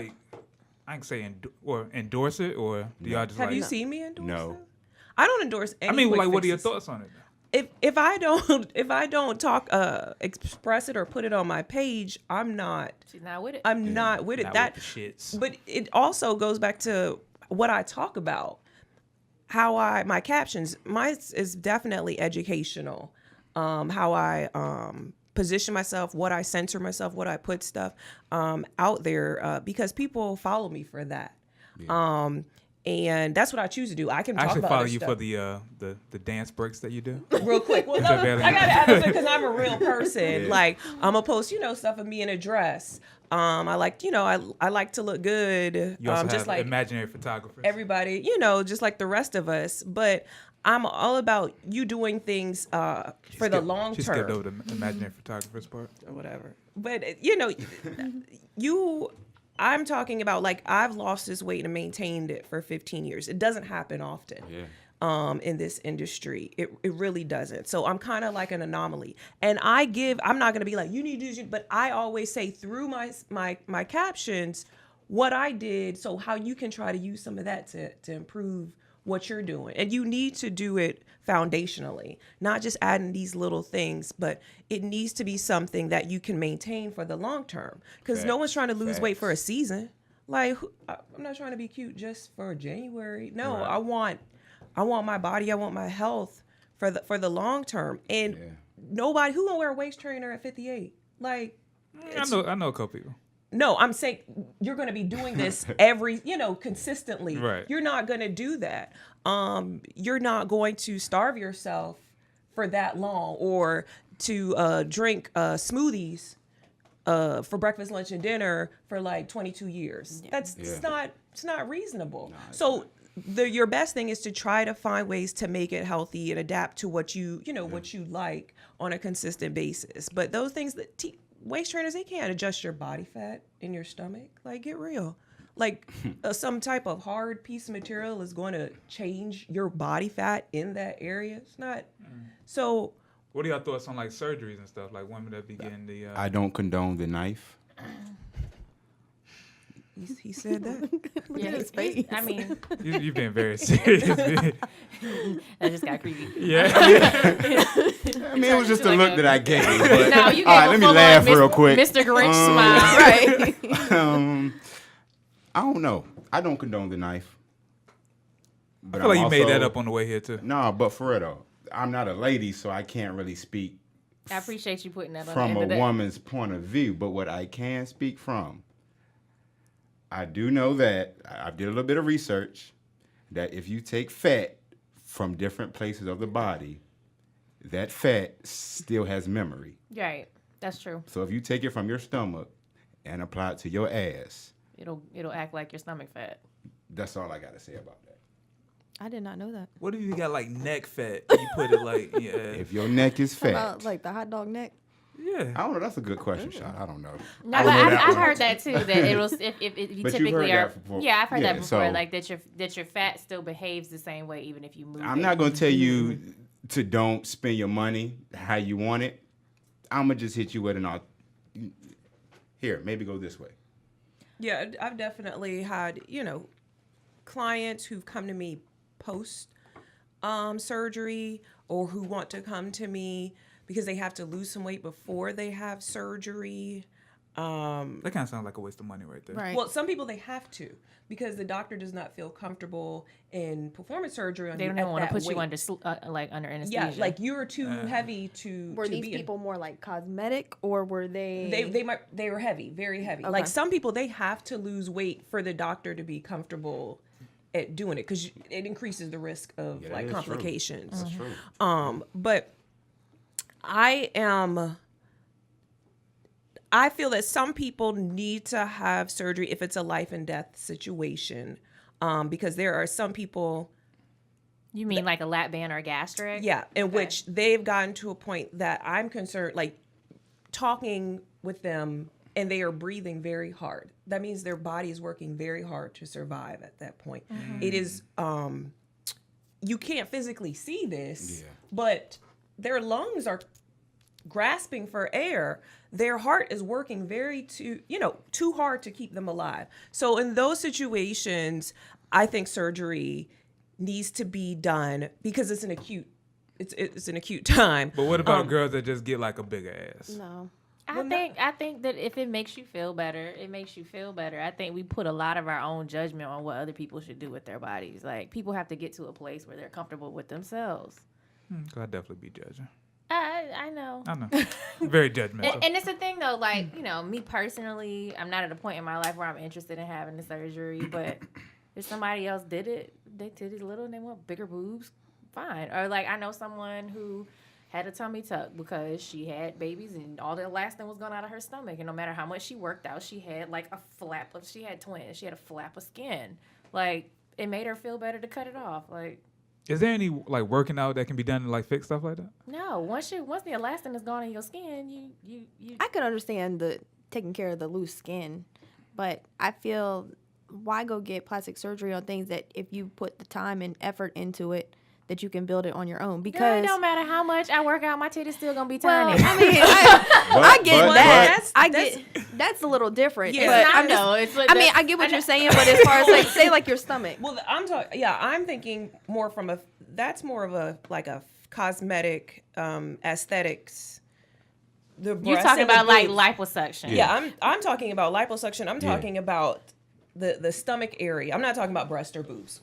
I can say endorse it, or do y'all just Have like? you seen me endorse No. it? I don't endorse any. I mean, quick what are your fixes. thoughts on it? If I don't talk express it or put it on my page, I'm not She's not with it. not with it. Not with the shits. But it also goes back to what I talk about. My captions, mine is definitely educational. How I position myself, what I censor myself, what I put stuff out there, because people follow me for that. And that's what I choose to do. I can I talk actually about follow other you stuff. for the dance breaks that you do. Real quick. Well, that better? I got to add this because I'm a real person. I'm gonna post, stuff of me in a dress. I like, I like to look good. You also just have like imaginary photographers. everybody, just like the rest of us. But I'm all about you doing things for the long She term. skipped over the imaginary photographers part. Or whatever. But I'm talking about I've lost this weight and maintained it for 15 years. It doesn't happen often. Yeah. In this industry, it really doesn't. So I'm kind of like an anomaly, and I'm not gonna be like, you need to do this, but I always say through my captions what I did, so how you can try to use some of that to improve what you're doing. And you need to do it foundationally, not just adding these little things, but it needs to be something that you can maintain for the long term, because no one's trying to lose weight for a season. I'm not trying to be cute just for January. No, Right. I want my body, I want my health for the long term. And nobody who gonna wear a waist trainer at 58. I know a couple people. No, I'm saying you're going to be doing this every, consistently. Right. You're not going to do that. You're not going to starve yourself for that long, or to drink smoothies for breakfast, lunch, and dinner for 22 years. Yeah. It's not reasonable. No, it's So your best thing is to try to find ways to make it healthy and adapt to what what you like on a consistent basis. But those things that waist trainers, they can't adjust your body fat in your stomach. Like, get real. Like some type of hard piece of material is going to change your body fat in that area. It's not. So What are your thoughts on like surgeries and stuff, like women that be getting the? I don't condone the knife. he said that. Yeah, his face. I mean, You've been very serious. that just got creepy. Yeah. I mean, it was just a look that I gave. But, No, you gave all right, a let me full-on laugh real quick. Mr. Grinch smile. Right. I don't know. I don't condone the knife. But I feel like you made also- that up on the way here too. No, but for real though, I'm not a lady, so I can't really speak I appreciate you putting that on from the end a of that. woman's point of view. But what I can speak from, I do know that I did a little bit of research that if you take fat from different places of the body, that fat still has memory. Right, that's true. So if you take it from your stomach and apply it to your ass, It'll act like your stomach fat. that's all I got to say about that. I did not know that. What if you got like neck fat? And you put it like yeah. If your neck is fat, Like the hot dog neck. Yeah. I don't know. That's a good question, Sean. I don't know. No, I but don't know that I've one. heard that too. That it'll if you But you've typically heard are. that before. Yeah, I've heard Yeah, that before. so- Like that your fat still behaves the same way even if you move. I'm it. not gonna tell you to don't spend your money how you want it. I'm gonna just hit you with an here. Maybe go this way. Yeah, I've definitely had, clients who've come to me post surgery or who want to come to me because they have to lose some weight before they have surgery. That kind of sounds like a waste of money right there. Right. Well, some people they have to because the doctor does not feel comfortable in performing surgery on They you don't at even want to that put you weight. under anesthesia. Yeah, like you're too heavy to. Were to these be in- people more like cosmetic or were they? They were heavy, very heavy. Okay. Like some people, they have to lose weight for the doctor to be comfortable at doing it because it increases the risk of Yeah, that like is true. complications. That's true. But I feel that some people need to have surgery if it's a life and death situation, because there are some people. you mean like a lap band or a gastric? Yeah, in which they've gotten to a point that I'm concerned, like talking with them and they are breathing very hard. That means their body is working very hard to survive at that point. It is, you can't physically see this, Yeah. but their lungs are grasping for air. Their heart is working too hard to keep them alive. So in those situations, I think surgery needs to be done because it's an acute time. But what about girls that just get like a bigger ass? No. I think that if it makes you feel better, it makes you feel better. I think we put a lot of our own judgment on what other people should do with their bodies. Like people have to get to a place where they're comfortable with themselves. I'd definitely be judging. I know. I know. Very judgmental. And it's the thing though, like, me personally, I'm not at a point in my life where I'm interested in having the surgery, but if somebody else did it, they titties little and they want bigger boobs, fine. Or like I know someone who had a tummy tuck because she had babies and all the elastin was going out of her stomach, and no matter how much she worked out, she had like she had twins, she had a flap of skin. Like it made her feel better to cut it off. Like, Is there any like working out that can be done to like fix stuff like that? no, once the elastin is gone in your skin, you I could understand the taking care of the loose skin, but I feel why go get plastic surgery on things that if you put the time and effort into it, that you can build it on your own. Girl, Because it don't matter how much I work out, my titties still gonna be well, tiny. I mean, I get but- that. that's- That's a little different. Yeah, but I I'm just- know. It's like I mean, I get what you're saying, but as far as like say like your stomach. Well, I'm thinking more from that's more of a cosmetic aesthetics. The you breasts talking and the about like boobs. liposuction. Yeah, I'm talking about liposuction. I'm talking about the stomach area. I'm not talking about breast or boobs.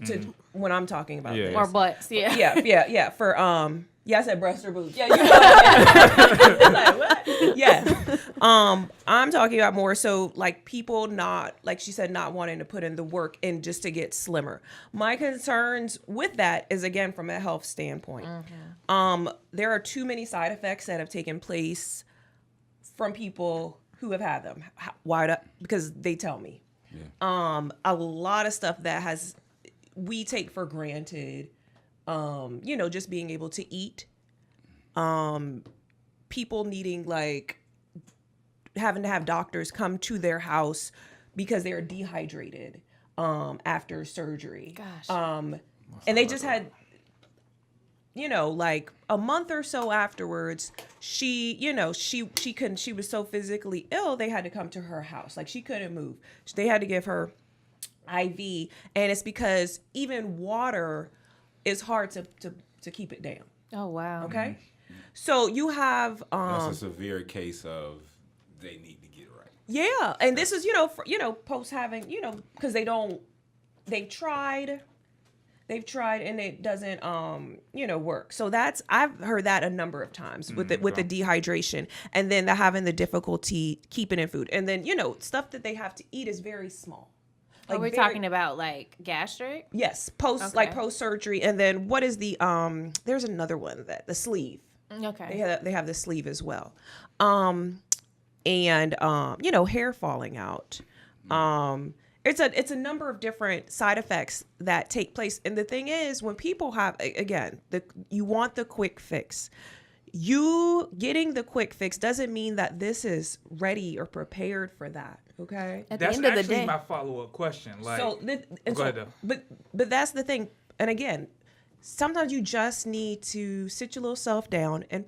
When I'm talking about Yeah. this. Or butts. Yeah. Yeah. For I said breast or boobs. Yeah, you know. Like, what? Yeah. I'm talking about more so like people not, like she said, not wanting to put in the work and just to get slimmer. My concerns with that is again from a health standpoint. There are too many side effects that have taken place from people who have had them. Why? Because they tell me. Yeah. A lot of stuff that we take for granted, just being able to eat. People needing like having to have doctors come to their house because they're dehydrated after surgery. Gosh. And they just had, like a month or so afterwards, she couldn't, she was so physically ill, they had to come to her house. Like she couldn't move. They had to give her IV. And it's because even water is hard to keep it down. Oh, wow. Okay. So you have, That's a severe case of they need to get it right. yeah. And this is, post having, because they've tried and it doesn't work. So I've heard that a number of times with the dehydration, and then the having the difficulty keeping in food, and then stuff that they have to eat is very small. Are we talking about like gastric? Yes, post surgery, and then what is the there's another one, that the sleeve. Okay. They have the sleeve as well, and hair falling out. It's a number of different side effects that take place. And the thing is, when people have, again, you want the quick fix. You getting the quick fix doesn't mean that this is ready or prepared for that. Okay. At That's the end of the actually day, my follow-up question. Like, Go ahead though. But that's the thing. And again, sometimes you just need to sit your little self down and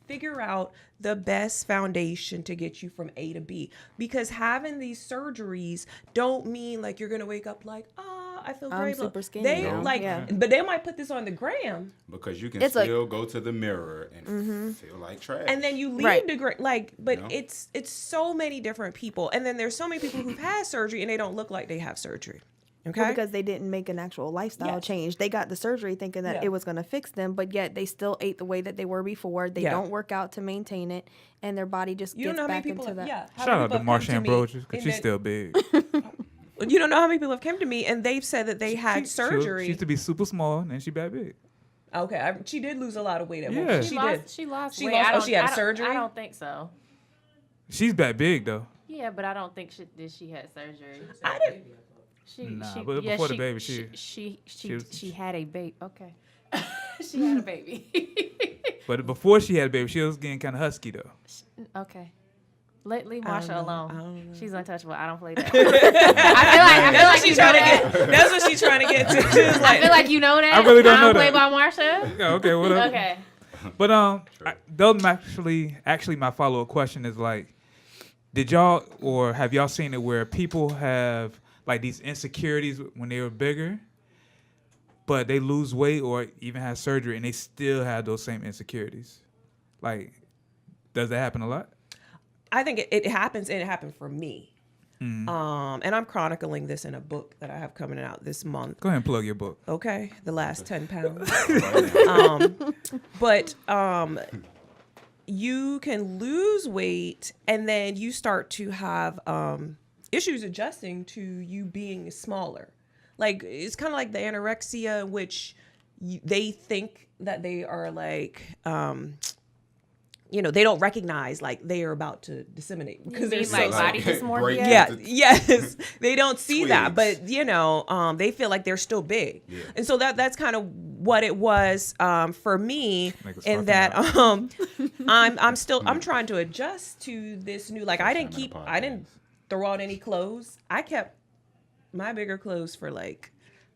figure out the best foundation to get you from A to B. Because having these surgeries don't mean like you're gonna wake up like, I feel I'm great. super skinny They now. like, Yeah. but they might put this on the gram, Because you can It's still go to the mirror and feel like trash. and then you leave Right. the gram. Like, but No. it's so many different people, and then there's so many people who've had surgery and they don't look like they have surgery. Okay. Well, because they didn't make an actual lifestyle Yes. change. They got the surgery thinking that Yeah. it was going to fix them, but yet they still ate the way that they were before. They Yeah. don't work out to maintain it, and their body just You don't gets know how many back people into have, that. how shout many out to people have Marsha come me Ambrosius, because and she's then- still big. You don't know how many people have come to me and they've said that they had surgery. She used to be super small, and then she got big. Okay, she did lose a lot of weight at one Yeah. point. She She lost. did. She lost. She weight. lost- I oh, don't- she had I don't- surgery? I don't think so. She's that big though. Yeah, but I don't think she had surgery. I didn't. But before the baby, she had a baby. Okay, she had a baby. But before she had a baby, she was getting kind of husky though. Okay. Leave I Marsha don't know. I alone. don't know. She's untouchable. I don't play that. I feel like She's you know trying to that. get. That's what she's trying to get to. She was I like, feel like you know that. I really don't know play that. by Marsha. Yeah, okay, whatever. Okay. But those actually my follow-up question is like, did y'all or have y'all seen it where people have like these insecurities when they were bigger, but they lose weight or even have surgery and they still have those same insecurities? Like, does that happen a lot? I think it happens, and it happened for me. And I'm chronicling this in a book that I have coming out this month. Go ahead and plug your book. Okay, The Last 10 Pounds. Right now. But you can lose weight, and then you start to have issues adjusting to you being smaller. Like, it's kind of like the anorexia, in which they think that they are like, they don't recognize like they are about to disseminate because they're mean so like like, body dysmorphia? break yeah, into yes, they don't see that, twigs. but they feel like they're still big, Yeah. and so that's kind of what it was for me. Niggas In fucking that up. I'm trying to adjust to this new. Like I didn't throw out any clothes. I kept my bigger clothes for like,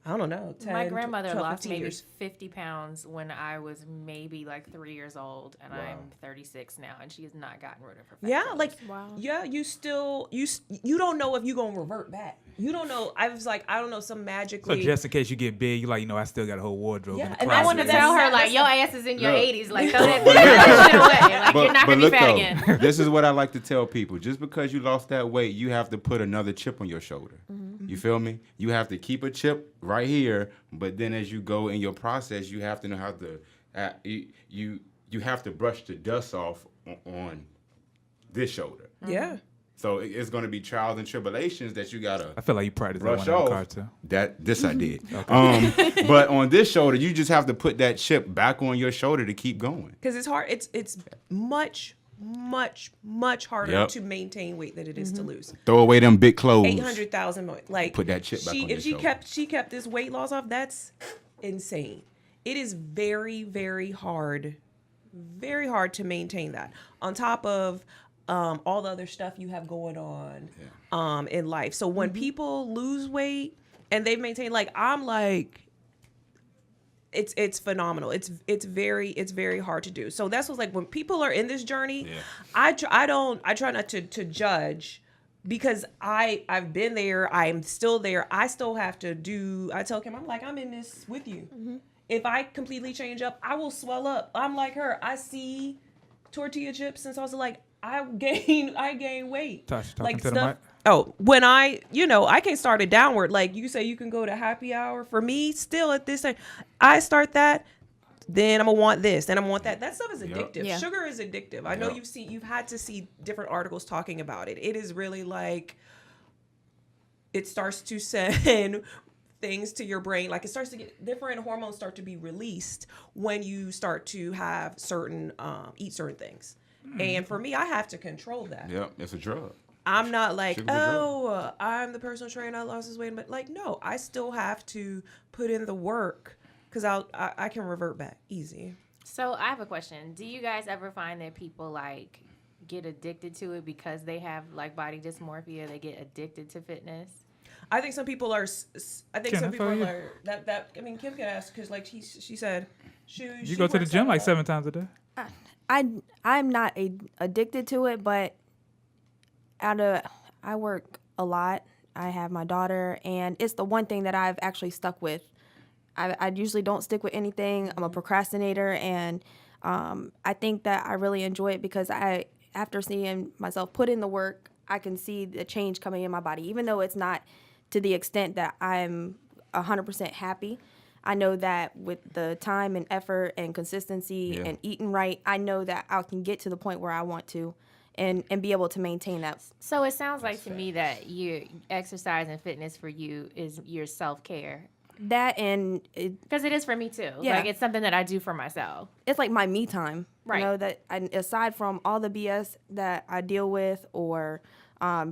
I don't know, 10, My grandmother 12, lost 15 maybe years. 50 pounds when I was maybe like 3 years old, and I'm 36 now, and she has not gotten rid of her fat Yeah, clothes. like Wow. yeah, you still you don't know if you're gonna revert back. You don't know. I was like, I don't know, some So magically. just in case you get big, you like, I still got a whole wardrobe. Yeah, in the and I closet. want to That's- tell her that's- like, your ass is in your Look. 80s. Like, throw that shit away. Like, you're not gonna be look fat though, again. this is what I like to tell people. Just because you lost that weight, you have to put another chip on your shoulder. You feel me? You have to keep a chip right here, but then as you go in your process, you have to know how to you have to brush the dust off on this shoulder. Yeah. So it's going to be trials and tribulations that you gotta I feel like you practiced that brush one in the off. car too. This I did. But on this shoulder, you just have to put that chip back on your shoulder to keep going. Because it's hard. It's much much harder Yep. to maintain weight than it is to lose. Throw away them big clothes. 800,000 more. Like Put that chip back on your shoulder. she kept this weight loss off. That's insane. It is very, very hard to maintain that. On top of all the other stuff you have going on in life. So when people lose weight and they've maintained, like I'm like, it's phenomenal. It's very hard to do. So that's what's like when people are in this journey, I try not to judge because I've been there. I'm still there. I still have to do. I tell Kim, I'm like, I'm in this with you. If I completely change up, I will swell up. I'm like her. I see tortilla chips and salsa. Like I gain weight. Tasha, talking like to the mic. Oh, when I can start it downward. Like you say, you can go to happy hour. For me, still at this time, I start that. Then I'm gonna want this. Then I'm gonna want that. That stuff is addictive. Yeah. Sugar is addictive. I know you've had to see different articles talking about it. It is really like it starts to send things to your brain. Like it starts to get different hormones start to be released when you start to have certain eat certain things. And for me, I have to control that. Yep, it's a drug. I'm not like, Sugar's a drug. I'm the personal trainer. I lost this weight, but like, no, I still have to put in the work because I can revert back easy. So I have a question. Do you guys ever find that people like get addicted to it because they have like body dysmorphia? They get addicted to fitness. I think some people are. I think Ken, some I people feel you. are that. I mean, Kim can ask because like she said, You go to the gym like 7 times a day. I'm not addicted to it, but I work a lot. I have my daughter, and it's the one thing that I've actually stuck with. I usually don't stick with anything. I'm a procrastinator, and I think that I really enjoy it because after seeing myself put in the work, I can see the change coming in my body, even though it's not to the extent that I'm 100% happy. I know that with the time and effort and consistency and eating right, I know that I can get to the point where I want to and be able to maintain that. So it sounds like to me that exercise and fitness for you is your self-care. That and Because it is for me too. Yeah. Like it's something that I do for myself. it's like my me time. Right. You know, that aside from all the BS that I deal with or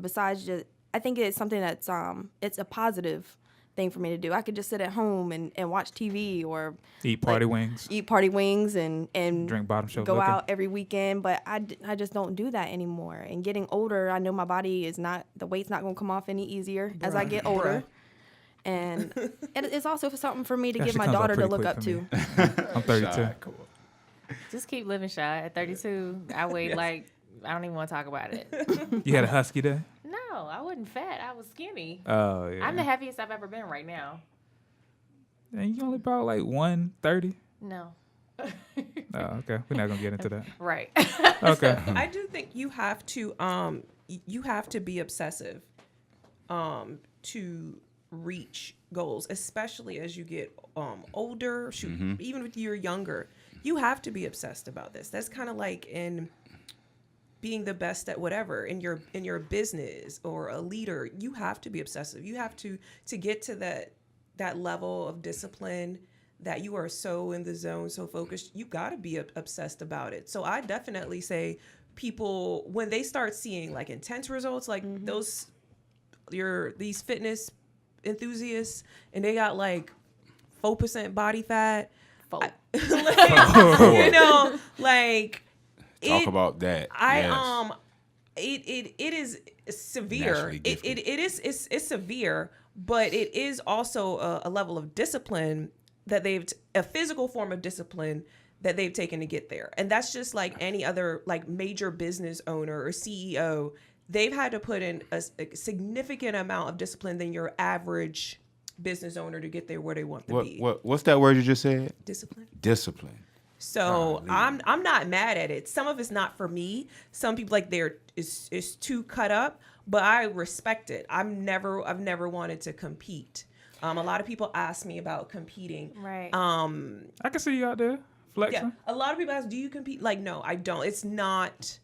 besides just, I think it's something that's it's a positive thing for me to do. I could just sit at home and watch TV or Eat party wings. eat party wings and Drink bottom shelf go liquor. out every weekend, but I just don't do that anymore. And getting older, I know my body is not, the weight's not going to come off any easier as I get older. And it's also something for me to Yeah, give she my comes up daughter to pretty look quick up for to. me. I'm 32. Just keep living shy. At 32, I weighed like, I don't even want to talk about it. You had a husky day? No, I wasn't fat. I was skinny. Oh, yeah. I'm the heaviest I've ever been right now. And you only about like 130? No. Oh, okay. We're not going to get into that. Right. Okay. I do think you have to be obsessive to reach goals, especially as you get older. Even if you're younger, you have to be obsessed about this. That's kind of like in being the best at whatever in your business or a leader. You have to be obsessive. You have to get to that level of discipline that you are so in the zone, so focused. You got to be obsessed about it. So I definitely say people, when they start seeing like intense results, like these fitness enthusiasts, and they got like 4% body fat, like, you know, like Talk about that. It is severe. It's severe, but it is also a level of discipline that a physical form of discipline that they've taken to get there. And that's just like any other like major business owner or CEO. They've had to put in a significant amount of discipline than your average business owner to get there where they want to be. What's that word you just said? Discipline. Discipline. So I'm not mad at it. Some of it's not for me. Some people like it's too cut up, but I respect it. I've never wanted to compete. A lot of people ask me about competing. Right. I can see you out there flexing. Yeah. A lot of people ask, do you compete? Like, no, I don't. It's not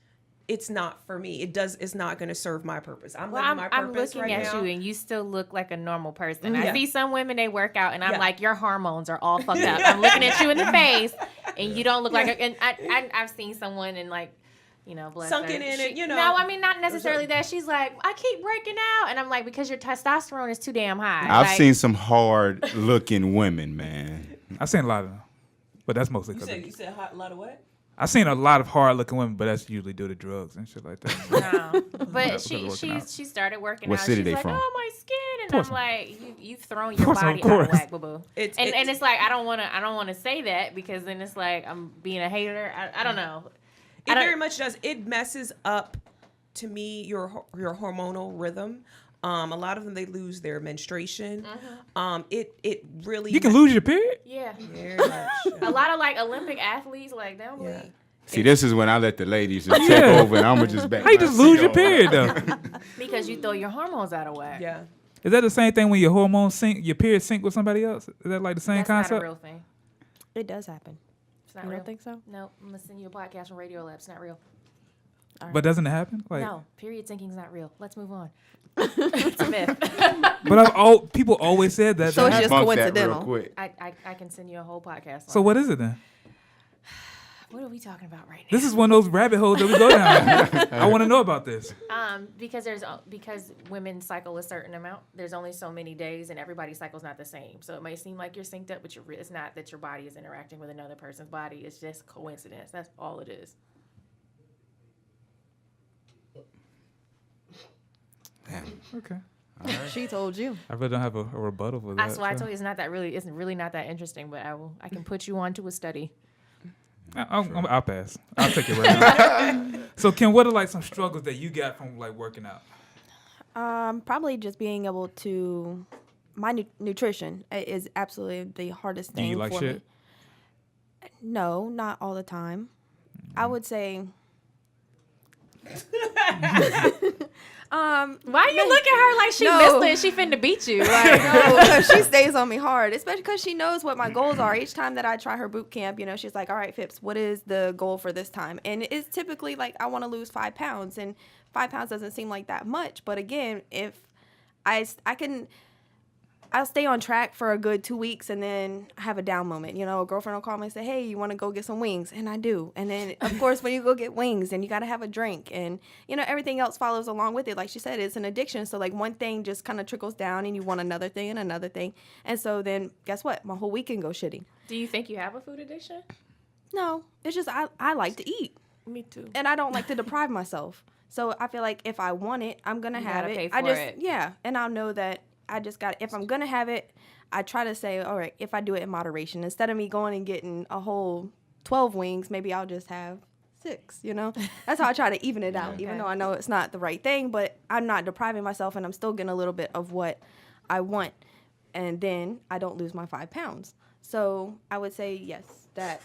for me. It's not going to serve my purpose. I'm living my purpose looking right at now. you and you still look like a normal person. Yeah. I see some women, they work out and I'm Yeah. like, your hormones are all fucked up. I'm looking at you in the face and you don't look like and I've seen someone and like, bless sunken her. in it, No, I mean, not necessarily that. She's like, I keep breaking out. And I'm like, because your testosterone is too damn high. I've Like, seen some hard-looking women, man. I've seen a lot of them, but that's mostly because You said a lot of what? I've seen a lot of hard-looking women, but that's usually due to drugs and shit like that. No. But That's because of working out. she started working What out. city She's they like, from? oh, my skin. And course I'm not. like, you've thrown your Of body out course. of whack, boo-boo. It's And it's like, I don't want to say that because then it's like I'm being a hater. I don't know. It very much does. It messes up, to me, your hormonal rhythm. A lot of them, they lose their menstruation. It really. You can lose your period? Yeah. Very much. A lot of like Olympic athletes, like, they don't Yeah. bleed. See, this is when I let the ladies just take Yeah. over, and I'm gonna just back. How you my just lose seat your on. period though? Because you throw your hormones out of whack. Yeah. Is that the same thing when your hormones sync, your period sync with somebody else? Is that like the same That's concept? not a real thing. It does happen. It's not You real. don't think so? No, I'm gonna send you a podcast from Radio Lab. It's not real. But doesn't it happen? Like, No, period syncing is not real. Let's move on. It's a myth. but people always said that. So that it's just happens. Debunk that real coincidental. quick. I can send you a whole podcast. So on what it. is it then? What are we talking about right now? This is one of those rabbit holes that we go down. I want to know about this. Because women cycle a certain amount. There's only so many days, and everybody's cycle's not the same. So it may seem like you're synced up, but it's not that your body is interacting with another person's body. It's just coincidence. That's all it is. Okay. She told you. I really don't have a rebuttal for that. That's why I so. told you it's really not that interesting. But I can put you on to a study. I'll pass. I'll take it right now. So, Kim, what are like some struggles that you got from like working out? Probably just being able to. My nutrition is absolutely the hardest thing. Do you like for shit? Me. No, not all the time. I would say. Why you look at her like she No. missed it and she finna beat you? Like, No, because she stays on me hard, especially because she knows what my goals are. Each time that I try her boot camp, she's like, all right, Phipps, what is the goal for this time? And it's typically like, I want to lose 5 pounds, and 5 pounds doesn't seem like that much. But again, if I'll stay on track for a good 2 weeks and then have a down moment. A girlfriend will call me and say, hey, you want to go get some wings? And I do. And then, of course, when you go get wings, then you got to have a drink. And, everything else follows along with it. Like she said, it's an addiction. So, like, one thing just kind of trickles down and you want another thing and another thing. And so then, guess what? My whole weekend goes shitty. do you think you have a food addiction? No, it's just I like to eat. Me too. And I don't like to deprive myself. So, I feel like if I want it, I'm going to You have gotta it. pay for it. Yeah. And I'll know that. If I'm going to have it, I try to say, all right, if I do it in moderation, instead of me going and getting a whole 12 wings, maybe I'll just have 6, That's how I try to even it out, Okay. even though I know it's not the right thing, but I'm not depriving myself and I'm still getting a little bit of what I want. And then I don't lose my 5 pounds. So I would say, yes, that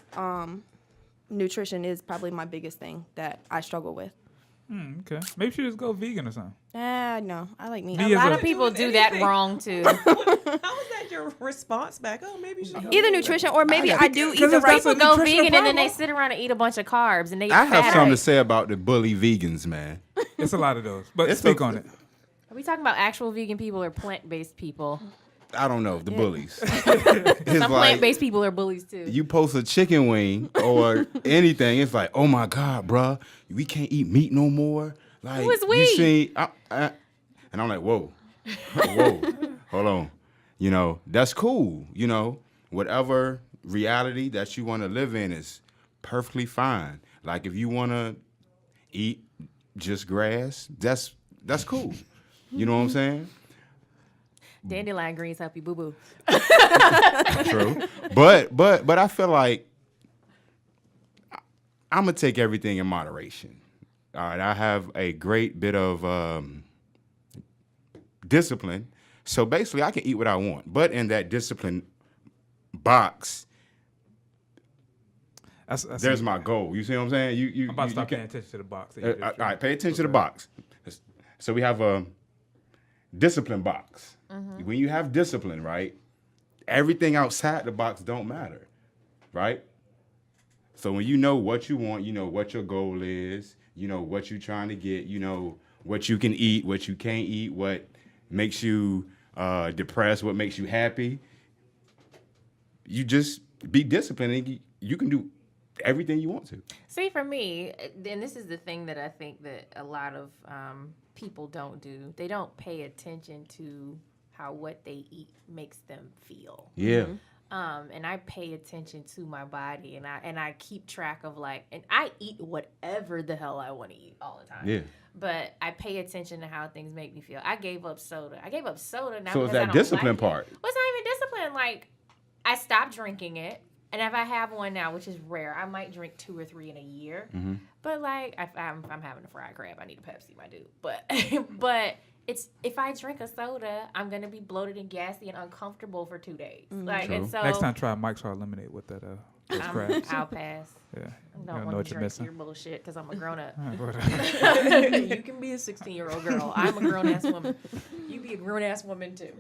nutrition is probably my biggest thing that I struggle with. Okay. Maybe you should just go vegan or something. No, I like meat. Me A as lot a- of people do that wrong too. How is that your response back? Oh, maybe you should go Either vegan. nutrition or maybe I do eat 'cause the it's right that's a People go nutritional vegan and then they problem. sit around and eat a bunch of carbs and they get I have fat. something to say about the bully vegans, man. It's a lot of those. But It's speak a- on it. Are we talking about actual vegan people or plant-based people? I don't know the bullies. Some It's like plant-based people are bullies too. you post a chicken wing or anything, it's like, oh my God, bruh, we can't eat meat no more. Like, Who is you we? see, and I'm like, whoa, hold on. That's cool. Whatever reality that you want to live in is perfectly fine. Like if you want to eat just grass, that's cool. You know what I'm saying? Dandelion greens help you boo-boo. True. But I feel like I'm gonna take everything in moderation. All right, I have a great bit of discipline, so basically I can eat what I want. But in that discipline box, there's my goal. You see what I'm saying? I'm about to start paying attention to the box. that you just all right, showed. pay attention to the box. So we have a discipline box. When you have discipline, right, everything outside the box don't matter, right? So when you know what you want, you know what your goal is, you know what you're trying to get, you know what you can eat, what you can't eat, what makes you depressed, what makes you happy. You just be disciplined and you can do everything you want to. See, for me, and this is the thing that I think that a lot of people don't do. They don't pay attention to how what they eat makes them feel. Yeah. And I pay attention to my body, and I keep track of and I eat whatever the hell I want to eat all the time. Yeah. But I pay attention to how things make me feel. I gave up soda. Not So it's because I that don't discipline like part. Well, it's not even discipline. Like, I stopped drinking it. And if I have one now, which is rare, I might drink 2 or 3 in a year. Mm-hmm. But I'm having a fried crab. I need a Pepsi, my dude. But it's if I drink a soda, I'm gonna be bloated and gassy and uncomfortable for 2 days. And so Next time, try Mike's Hard Lemonade with that. Those crabs. I'll pass. Yeah. I You don't know want what to you're drink missing. your bullshit because I'm a grown up. Whatever. You can be a 16-year-old girl. I'm a grown ass woman. You be a grown ass woman too.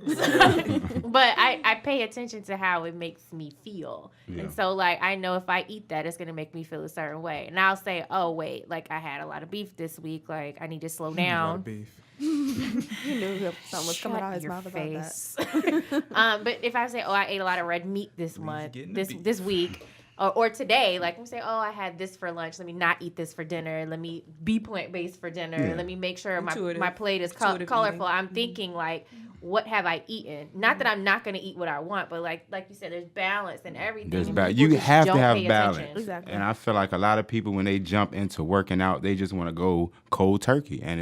But I pay attention to how it makes me feel. Yeah. And so I know if I eat that, it's gonna make me feel a certain way. And I'll say, oh wait, I had a lot of beef this week. I need to slow A lot down. of beef. You knew something was coming out of his Shut mouth your about face. that. But if I say, oh, I ate a lot of red meat this month, getting the beef. this week, or today, let me say, oh, I had this for lunch. Let me not eat this for dinner. Let me be plant-based for dinner. Yeah. Let me make sure Intuitive. my plate is Intuitive colorful. eating. I'm thinking what have I eaten? Not that I'm not going to eat what I want, but like you said, there's balance and everything. There's and balance. people You just have to don't have pay balance. attention. Exactly. And I feel like a lot of people, when they jump into working out, they just want to go cold turkey. And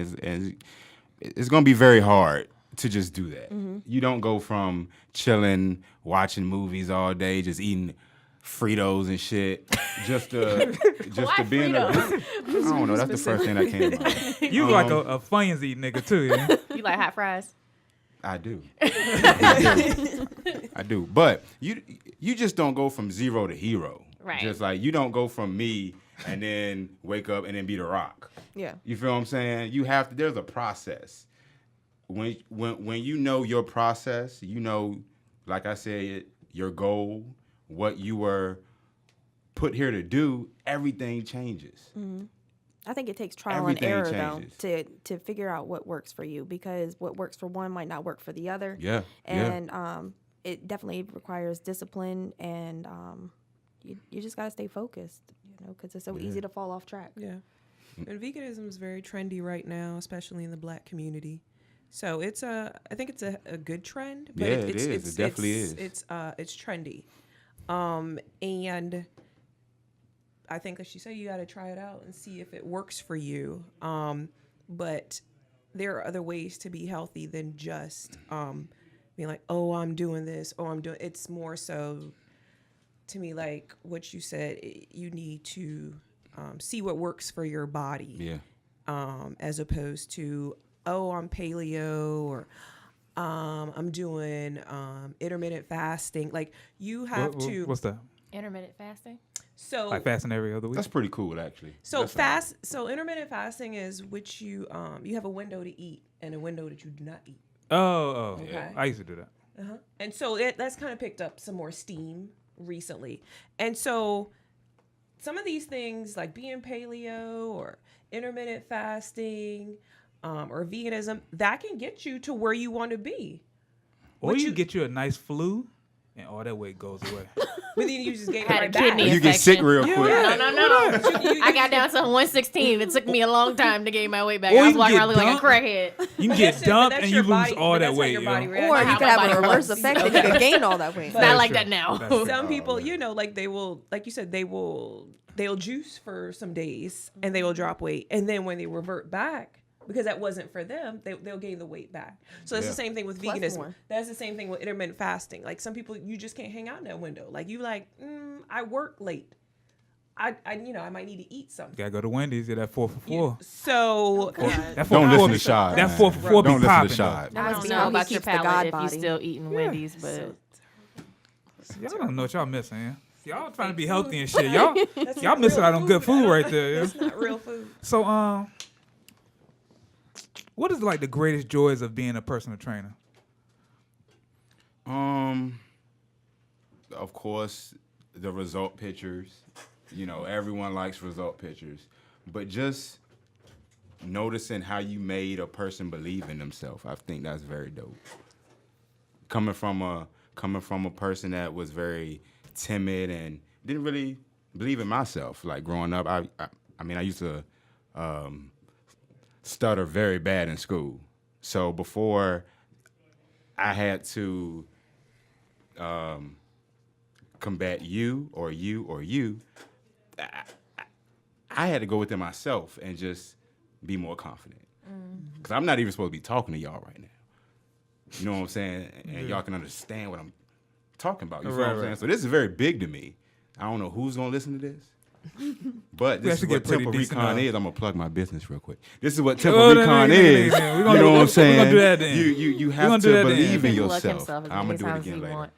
it's going to be very hard to just do that. Mm-hmm. You don't go from chilling, watching movies all day, just eating Fritos and shit, just to Why be in a Fritos? group. I don't know. That's the first thing that came to mind. You like a Funyuns eating nigga too, yeah? You like hot fries? I do. I do. But you just don't go from zero to hero. Right. Just like you don't go from me and then wake up and then be The Rock. Yeah. You feel what I'm saying? You have to. There's a process. When you know your process, you know, like I said, your goal, what you were put here to do, everything changes. Mm-hmm. I think it takes trial Everything and error changes. though to figure out what works for you, because what works for one might not work for the other. Yeah. And it definitely requires discipline, and you just gotta stay focused, because it's so easy to fall off track. Yeah. And veganism is very trendy right now, especially in the Black community. So I think it's a good trend. But Yeah, it is. It definitely is. It's trendy. And I think, as you say, you got to try it out and see if it works for you. But there are other ways to be healthy than just being like, oh, I'm doing this, or I'm doing. It's more so, to me, like what you said. You need to see what works for your body. Yeah. As opposed to, oh, I'm paleo, or I'm doing intermittent fasting. Like, you have to. What's that? Intermittent fasting? So Like fasting every other week? That's pretty cool, actually. So That's So intermittent fasting is which you have a window to eat and a window that you do not eat. Oh. Okay. I used to do that. Uh-huh. And so that's kind of picked up some more steam recently. And so some of these things, like being paleo or intermittent fasting or veganism, that can get you to where you want to be. Or But you get you a nice flu, and all that weight goes away. But then you just gain it Had a right back. kidney You get sick infection. real quick. No. I got down to 116. It took me a long time to gain my weight back. Or I you was can walking get around looking like a dumped. crackhead. You can get But dumped that's and your you body- lose all but that that's how weight, your yo. body reacts. Or How you could my have a body reverse works. effect and you could gain all that weight. It's That's not like true. that now. That's true. Some people, man. like they will, like you said, they'll juice for some days and they will drop weight. And then when they revert back, because that wasn't for them, they'll gain the weight back. So it's Yeah. the same thing with Plus veganism. more. That's the same thing with intermittent fasting. Like, some people, you just can't hang out in that window. Like, you I work late. I might need to eat something. Gotta go to Wendy's, get that 4 for 4. So That 4 Don't for listen 4 to be- Shad. That man. 4 for 4 be Don't listen popping. to though. Shad. That I must don't be know how he about your keeps the palate God if body. you're still eating Wendy's, but Y'all don't know what y'all missing, yeah? Y'all trying to be healthy and shit. Y'all missing out on good food right there, yeah? it's not real food. So, what is like the greatest joys of being a personal trainer? Of course, the result pictures. Everyone likes result pictures, but just noticing how you made a person believe in themselves, I think that's very dope. Coming from a person that was very timid and didn't really believe in myself. Like growing up, I mean, I used to stutter very bad in school. So before I had to combat you, I had to go within myself and just be more confident. Because I'm not even supposed to be talking to y'all right now. You know what I'm saying? And y'all can understand what I'm talking about. You feel what I'm saying? So this is very big to me. I don't know who's going to listen to this. But this is what Temple Recon is. I'm going to plug my business real quick. This is what Temple Recon is. You know what I'm saying? We're going to do that then. You have to believe in yourself. I'm going to do it again later.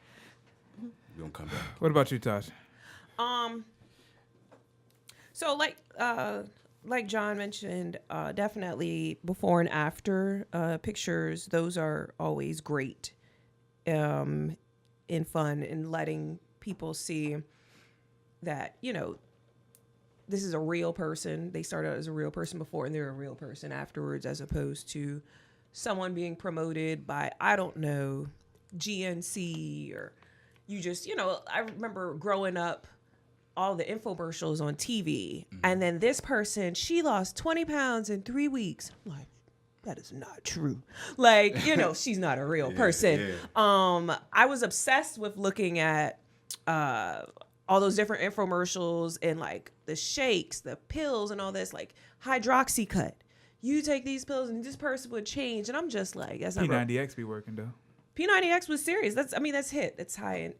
We're going to come back. What about you, Tasha? So like John mentioned, definitely before and after pictures, those are always great and fun, and letting people see that, you know, this is a real person. They started out as a real person before, and they're a real person afterwards, as opposed to someone being promoted by, I don't know, GNC, or you just, you know, I remember growing up, all the infomercials on TV. And then this person, she lost 20 pounds in 3 weeks. I'm like, that is not true. Like, you know, she's not a real person. I was obsessed with looking at all those different infomercials and like the shakes, the pills and all this, like hydroxycut. You take these pills and this person would change. And I'm just like, that's not P90X be working though. P90X was serious. That's HIIT. It's high in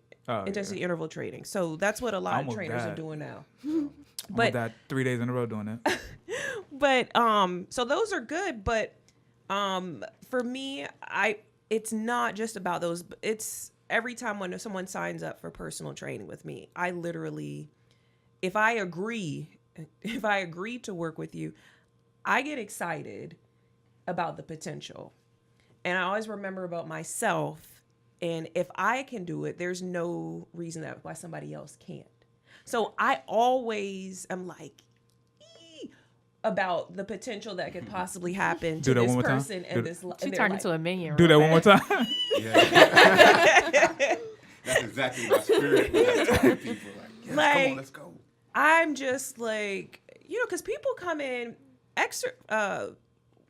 intensity interval training. So that's what a lot of trainers are doing now. But that 3 days in a row doing that. But so those are good. But for me, it's not just about those. It's every time when someone signs up for personal training with me, I literally, if I agree to work with you, I get excited about the potential. And I always remember about myself. And if I can do it, there's no reason why somebody else can't. So I always am like, about the potential that could possibly happen to this person and this life. She turned into a minion. Do that one more time. That's exactly my spirit. People like, come on, let's go. I'm just like, you know, because people come in extra.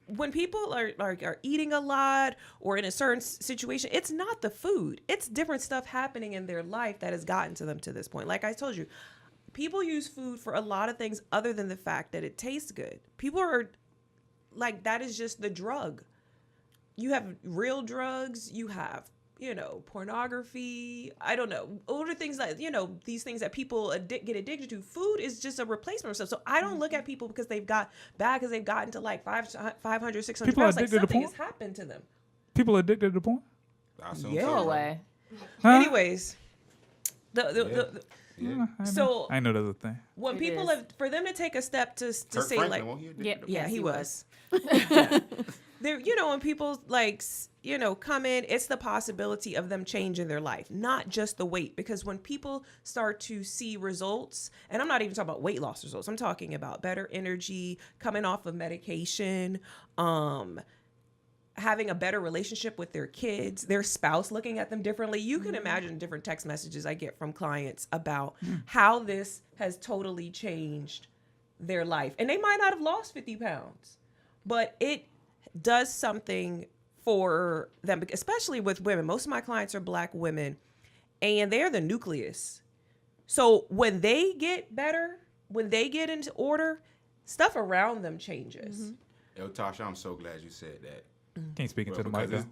When people are eating a lot or in a certain situation, it's not the food. It's different stuff happening in their life that has gotten to them to this point. Like I told you, people use food for a lot of things other than the fact that it tastes good. People are like, that is just the drug. You have real drugs. You have, you know, pornography. I don't know. Older things like, you know, these things that people get addicted to. Food is just a replacement of stuff. So I don't look at people because they've got bad, because they've gotten to like 500, 600 people pounds. Like addicted to something porn? has happened to them. People addicted to porn? Go away. Huh? Anyways, so I know that's a thing. when It people is. have, for them to take a step to Kirk say Franklin, like, won't he addicted? yeah, Yes, he was. There, you know, when people like, you know, come in, it's the possibility of them changing their life, not just the weight. Because when people start to see results, and I'm not even talking about weight loss results, I'm talking about better energy, coming off of medication, having a better relationship with their kids, their spouse looking at them differently. You can imagine different text messages I get from clients about how this has totally changed their life. And they might not have lost 50 pounds, but it does something for them, especially with women. Most of my clients are Black women, and they're the nucleus. So when they get better, when they get into order, stuff around them changes. Yo, Tasha, I'm so glad you said that. Can't speak into the Because mic though.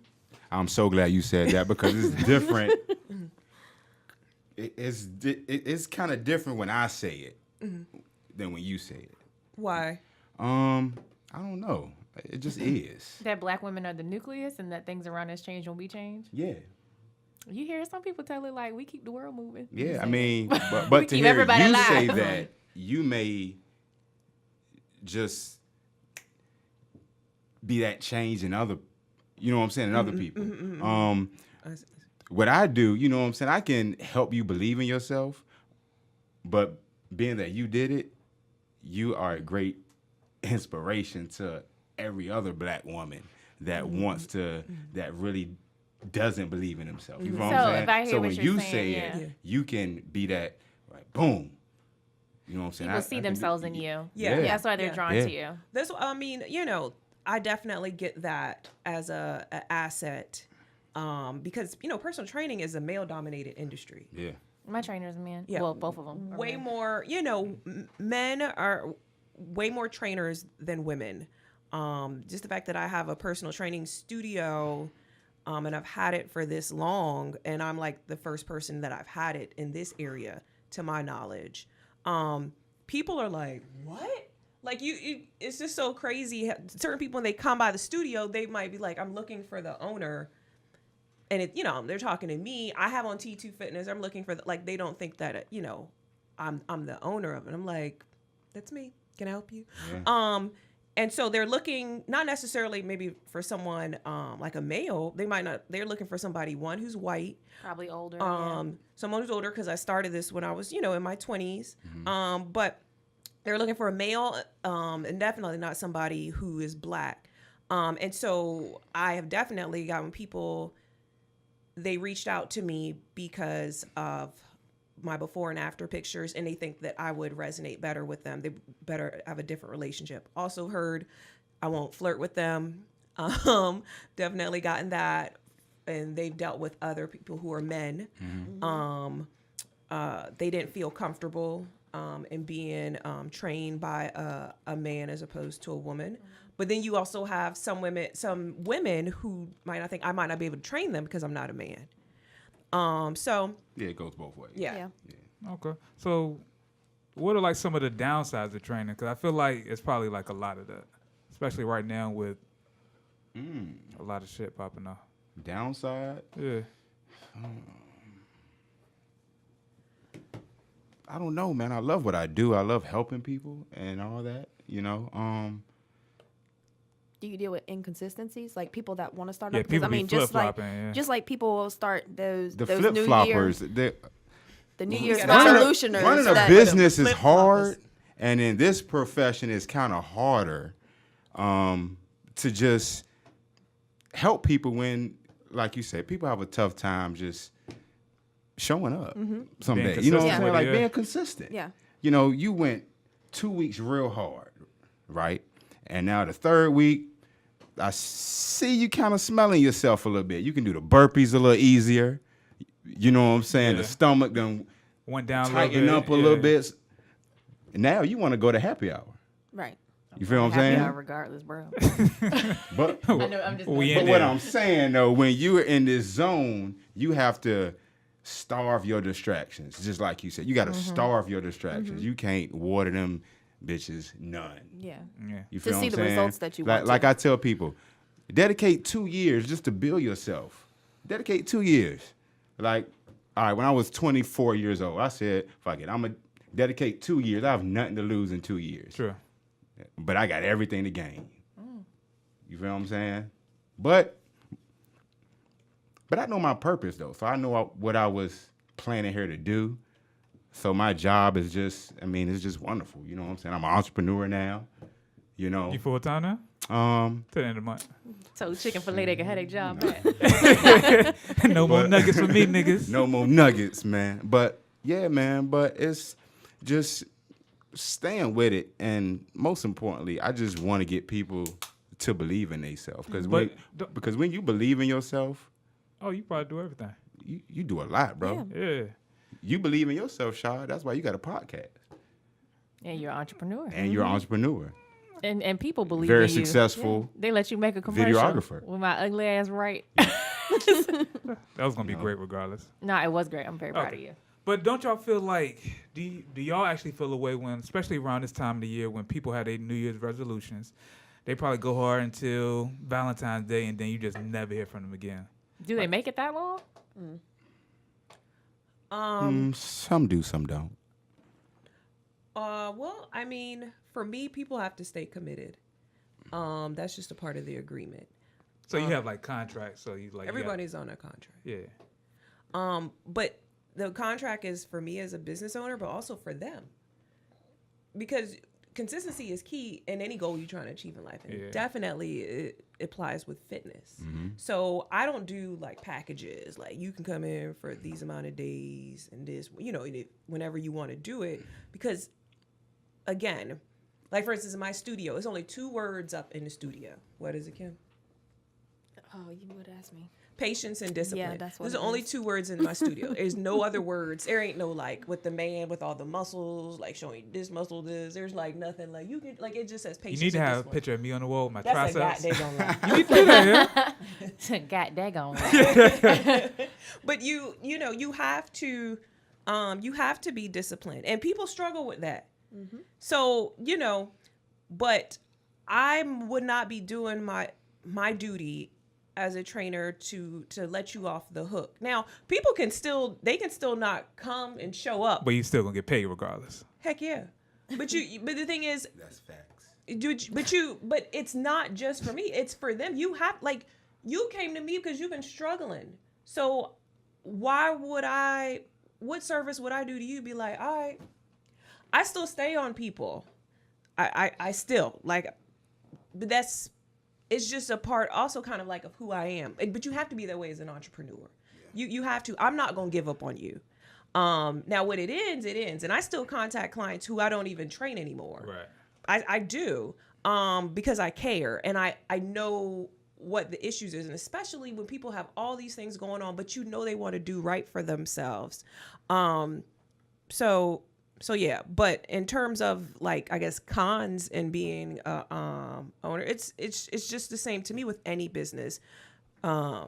I'm so glad you said that because it's different. It's kind of different when I say it than when you say it. Why? I don't know. It just is. That Black women are the nucleus and that things around us change when we change. Yeah. You hear some people tell it like we keep the world moving. Yeah. I mean, We but to keep hear everybody you alive. say that, you may just be that change in other, you know what I'm saying, in other people. What I do, you know what I'm saying, I can help you believe in yourself, but being that you did it, you are a great inspiration to every other Black woman that wants to, that really doesn't believe in himself. You know what So I'm saying? if I hear So what when you're you saying, say yeah. it, you can be that, like, boom. You know what I'm saying? People see themselves in you. Yeah. That's why they're Yeah. drawn Yeah. to you. That's what I mean. I definitely get that as a asset, because personal training is a male-dominated industry. Yeah. My trainer's a man. Yeah. Well, both of them. are Way men. more, men are way more trainers than women. Just the fact that I have a personal training studio, and I've had it for this long, and I'm like the first person that I've had it in this area, to my knowledge. People are like, what? Like it's just so crazy. Certain people, when they come by the studio, they might be like, I'm looking for the owner. And they're talking to me. I have on T2 Fitness. I'm looking for they don't think that I'm the owner of it. I'm like, that's me. Can I help you? Yeah. And so they're looking not necessarily maybe for someone like a male. They're looking for somebody, one, who's white, Probably older. someone who's older, because I started this when I was in my 20s. But they're looking for a male, and definitely not somebody who is black. And so I have definitely gotten people. They reached out to me because of my before and after pictures, and they think that I would resonate better with them. They better have a different relationship. Also heard I won't flirt with them. Definitely gotten that. And they've dealt with other people who are men. They didn't feel comfortable in being trained by a man as opposed to a woman. But then you also have some women who might not think I might not be able to train them because I'm not a man. So Yeah, it goes both ways. yeah. Okay. So, what are like some of the downsides of training? Because I feel like it's probably like a lot of that, especially right now with a lot of shit popping off. Downside? Yeah. I don't know, man. I love what I do. I love helping people and all that. Do you deal with inconsistencies, like people that want to start Yeah, up? Because I people be mean, flip-flopping, just like people will start those The New flip Year, floppers. the New Year's Running resolutioners. Running a that- business is Flip-floppers. hard, and in this profession, it's kind of harder to just help people when, like you said, people have a tough time just showing up someday. Being You know what I'm consistent saying? with it, Like yeah. being consistent. Yeah. You went 2 weeks real hard, right? And now the third week, I see you kind of smelling yourself a little bit. You can do the burpees a little easier. You know what I'm saying? Yeah. The stomach done Went down tighten up a little bit. And now you want to go to happy hour. Right. You feel what I'm Happy saying? hour regardless, bro. But I know, I'm just. We gonna- in what there. I'm saying though, when you're in this zone, you have to starve your distractions. Just like you said, you got to starve your distractions. You can't water them bitches none. Yeah. Yeah. You To feel see what the I'm saying? results that you like, want Like to. I tell people, dedicate 2 years just to build yourself. Dedicate 2 years. Like, all right, when I was 24 years old, I said, fuck it, I'm going to dedicate 2 years. I have nothing to lose in 2 years. Sure. But I got everything to gain. You feel what I'm saying? But I know my purpose, though. So I know what I was planning here to do. So my job is just, it's just wonderful. You know what I'm saying? I'm an entrepreneur now. You know. You full time now? To the end of the month. So chicken fillet, they can have their job back. No more nuggets for me, niggas. No more nuggets, man. But yeah, man. But it's just staying with it, and most importantly, I just want to get people to believe in themselves. Because when you believe in yourself, Oh, you probably do everything. you do a lot, bro. Yeah. Yeah. You believe in yourself, Shad. That's why you got a podcast, And you're an entrepreneur. and you're an entrepreneur, And people believe very in you. successful. They let you make a commercial Videographer. with my ugly ass right. That was gonna be great regardless. No, it was great. I'm very proud of you. But don't y'all feel like do y'all actually feel a way when, especially around this time of the year, when people have their New Year's resolutions, they probably go hard until Valentine's Day, and then you just never hear from them again. Do they make it that long? Some do, some don't. Well, for me, people have to stay committed. That's just a part of the agreement. So you have like contracts. So you like Everybody's on a contract. Yeah. But the contract is for me as a business owner, but also for them. Because consistency is key in any goal you're trying to achieve in life. And Yeah. definitely it applies with fitness. So I don't do like packages. Like you can come in for these amount of days and this, whenever you want to do it. Because again, like for instance, in my studio, it's only 2 words up in the studio. What is it, Kim? Oh, you would ask me. Patience and discipline. Yeah, that's what There's it only is. 2 words in my studio. There's no other words. There ain't no like with the man with all the muscles, like showing this muscle, this. There's like nothing like you can like it just says patience. You need to and have a discipline. picture of me on the wall with my That's triceps. a goddamn lie. You need to do that, yeah? God daggone. But you know you have to be disciplined, and people struggle with that. Mm-hmm. So but I would not be doing my duty as a trainer to let you off the hook. Now people can still not come and show up. But you still gonna get paid regardless. Heck yeah. But the thing is, That's facts. but it's not just for me. It's for them. You came to me because you've been struggling. So what service would I do to you? Be like, all right, I still stay on people. I still like, but it's just a part also kind of like of who I am. But you have to be that way as an entrepreneur. Yeah. You have to. I'm not going to give up on you. Now when it ends, and I still contact clients who I don't even train anymore. Right. I do because I care and I know what the issues is, and especially when people have all these things going on, but they want to do right for themselves. So yeah, but in terms of like, I guess cons and being a owner, it's just the same to me with any business. I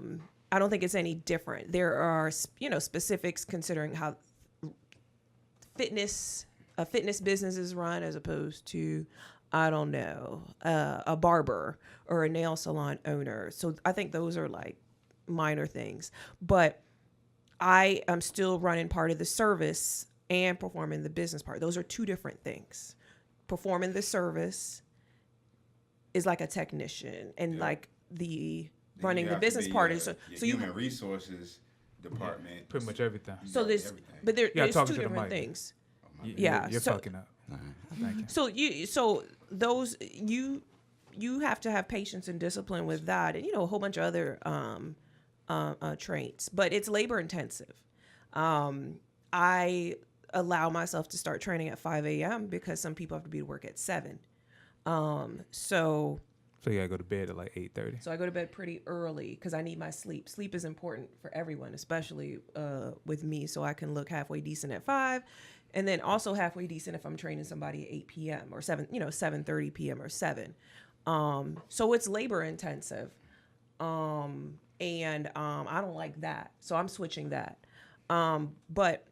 don't think it's any different. There are, specifics considering how a fitness business is run as opposed to, I don't know, a barber or a nail salon owner. So I think those are like minor things, but I am still running part of the service and performing the business part. Those are 2 different things. Performing the service is like a technician, and like the running the business part is so human resources department. Pretty much everything. So there's but there's 2 different things. You're so, fucking up. Thank you. So those you have to have patience and discipline with that, and a whole bunch of other traits. But it's labor intensive. I allow myself to start training at 5 a.m. because some people have to be to work at 7. So you gotta go to bed at like 8:30. So I go to bed pretty early because I need my sleep. Sleep is important for everyone, especially with me, so I can look halfway decent at 5, and then also halfway decent if I'm training somebody at 8 p.m. or 7:30 p.m. or 7. So it's labor intensive, and I don't like that, so I'm switching that. But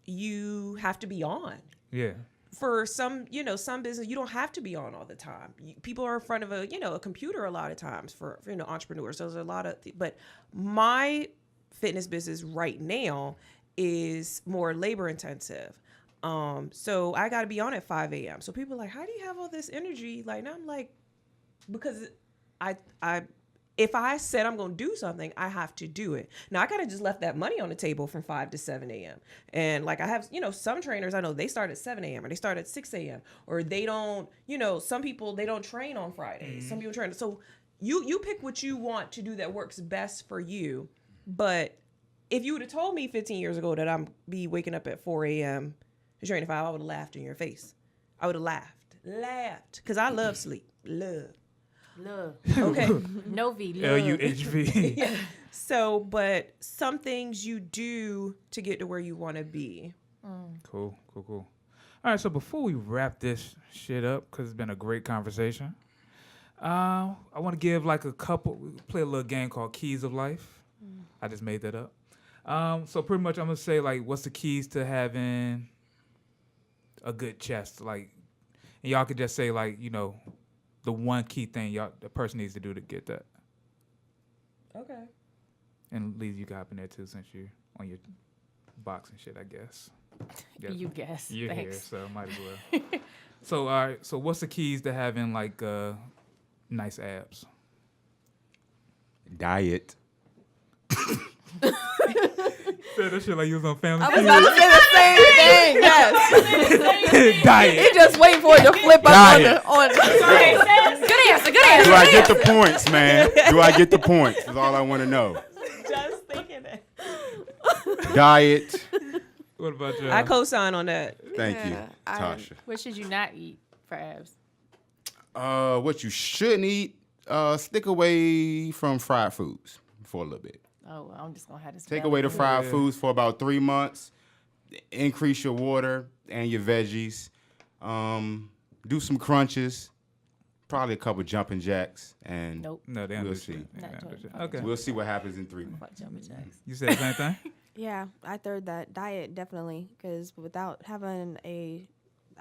you have to be on. Yeah. For some business, you don't have to be on all the time. People are in front of a computer a lot of times for entrepreneurs. So there's a lot of, but my fitness business right now is more labor intensive. So I got to be on at 5 a.m. So people are like, how do you have all this energy? Like, now I'm like, because if I said I'm going to do something, I have to do it. Now, I could have just left that money on the table from 5 to 7 a.m. And like I have, some trainers I know, they start at 7 a.m. or they start at 6 a.m. or they don't, some people, they don't train on Fridays. Mm-hmm. Some people train. So you pick what you want to do that works best for you. But if you would have told me 15 years ago that I'm be waking up at 4 a.m. to train at 5, I would have laughed in your face. I would have laughed. Because I love sleep. Love. Okay. No V. LUHV. Yeah. So, but some things you do to get to where you want to be. Cool. All right, so before we wrap this shit up, because it's been a great conversation, I want to give like play a little game called Keys of Life. I just made that up. So pretty much I'm going to say like, what's the keys to having a good chest? Like, and y'all could just say like, the one key thing the person needs to do to get that. Okay. And Leezy, you can hop in there too since you're on your box and shit, I guess. Yeah. You guess. You're Thanks. here, so might as well. So, all right. So what's the keys to having like nice abs? Diet. Said that shit like you was on Family I was Feud. about to say the same thing. Yes. Diet. He just waiting for it to flip up Diet. on. Good answer. Do I get the points, man? Do I get the points? That's all I want to know. Just thinking that. Diet. What about you? I co-sign on that. Thank you, Yeah, Tasha. What should you not eat for abs? What you shouldn't eat, stick away from fried foods for a little bit. Oh, well, I'm just gonna have to Take spell away it. the fried foods for about 3 months. Increase your water and your veggies. Do some crunches. Probably a couple jumping jacks, and Nope. No, they don't We'll do see. shit. They Not don't do doing shit. it. Okay. we'll see what happens in 3 months. Fuck jumping jacks. You said the same thing? Yeah, I third that diet definitely because without having a,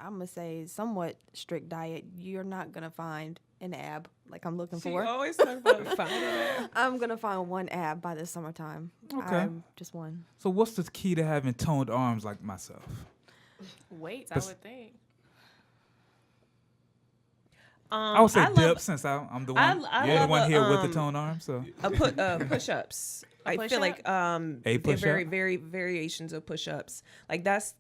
I'm gonna say somewhat strict diet, you're not gonna find an ab like I'm looking She for. always talk about finding it. I'm gonna find one ab by the summertime. Okay. Just one. So what's the key to having toned arms like myself? Weights, I would think. I would say love dip since I'm the one, I only love one a, here with the toned arms. So push-ups. I push-up? feel like A they're push-up? very variations of push-ups. Like that's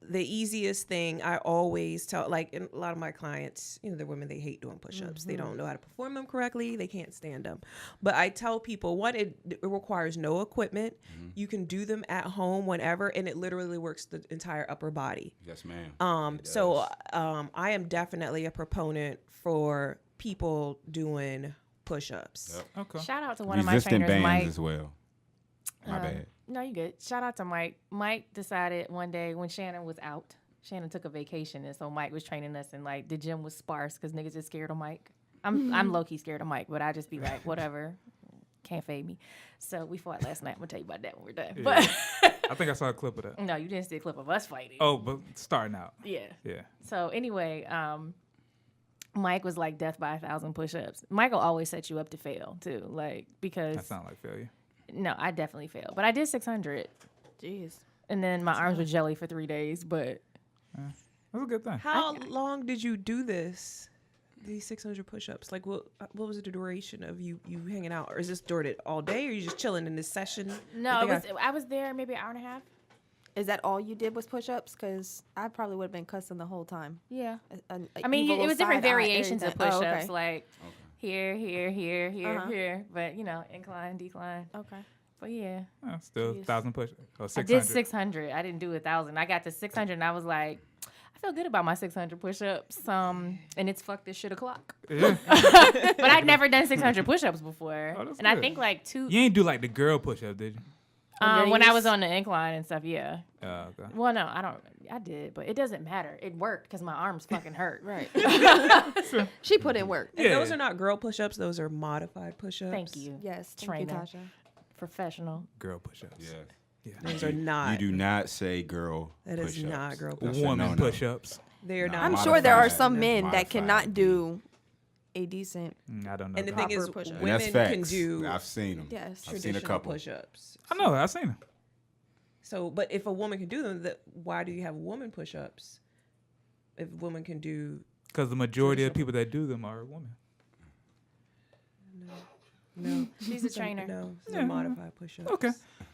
the easiest thing I always tell. Like in a lot of my clients, they're women. They hate doing push-ups. They don't know how to perform them correctly. They can't stand them. But I tell people, one, it requires no equipment. You can do them at home whenever, and it literally works the entire upper body. Yes, ma'am. I am definitely a proponent for people doing push-ups. Yep. okay. Shout out to one of my Resistant trainers, bands Mike. as well. My bad. No, you good. Shout out to Mike. Mike decided one day when Shannon was out, Shannon took a vacation, and so Mike was training us, and like the gym was sparse because niggas is scared of Mike. I'm low key scared of Mike, but I just be like, whatever, can't fade me. So we fought last night. I'm gonna tell you about that when we're done. But I think I saw a clip of that. no, you didn't see a clip of us fighting. Oh, but starting out. Yeah. Yeah. So anyway, Mike was like death by 1,000 push-ups. Mike will always set you up to fail too, like because That sounds like failure. no, I definitely failed, but I did 600, Jeez. and then my arms were jelly for 3 days. But That's a good thing. How long did you do this? These 600 push-ups. Like, what was the duration of you hanging out, or is this during it all day, or you just chilling in this session? no, I was there maybe an hour and a half. Is that all you did was push-ups? Because I probably would have been cussing the whole time. Yeah, A I mean evil it was different side eye, variations of everything. push-ups, Oh, okay. like here, Uh-huh. here, but incline, decline. Okay. But yeah, Still Jeez. 1,000 push or I 600. did 600. I didn't do 1,000. I got to 600, and I was like, I feel good about my 600 push-ups. And it's fuck this shit o'clock. Yeah. But I'd never done 600 push-ups before, Oh, that's and I good. think like two. You ain't do like the girl push up, did you? When I was on the incline and stuff, yeah. Okay. Well, no, I don't. I did, but it doesn't matter. It worked because my arms fucking hurt. Right. She put in work. And Yeah. those are not girl push-ups. Those are modified push-ups. Thank you, Yes. Thank Trainer. you, Tasha. professional. Girl push ups. Yeah. Those are not. You do not say girl. That is push-ups. not girl push-ups. Woman No. push ups. They're No, not. I'm sure there are modified. some men that Modified. cannot do a decent. I don't know. And the that. thing is, Proper push-up. And that's women can facts. do I've seen them. Yes. I've seen a traditional couple. push-ups. I know. I've seen them. So, but if a woman can do them, why do you have woman push-ups? If women can do, Because the majority of people that do them are women. no, She's a trainer. no, Yeah. they're modified push-ups. Okay.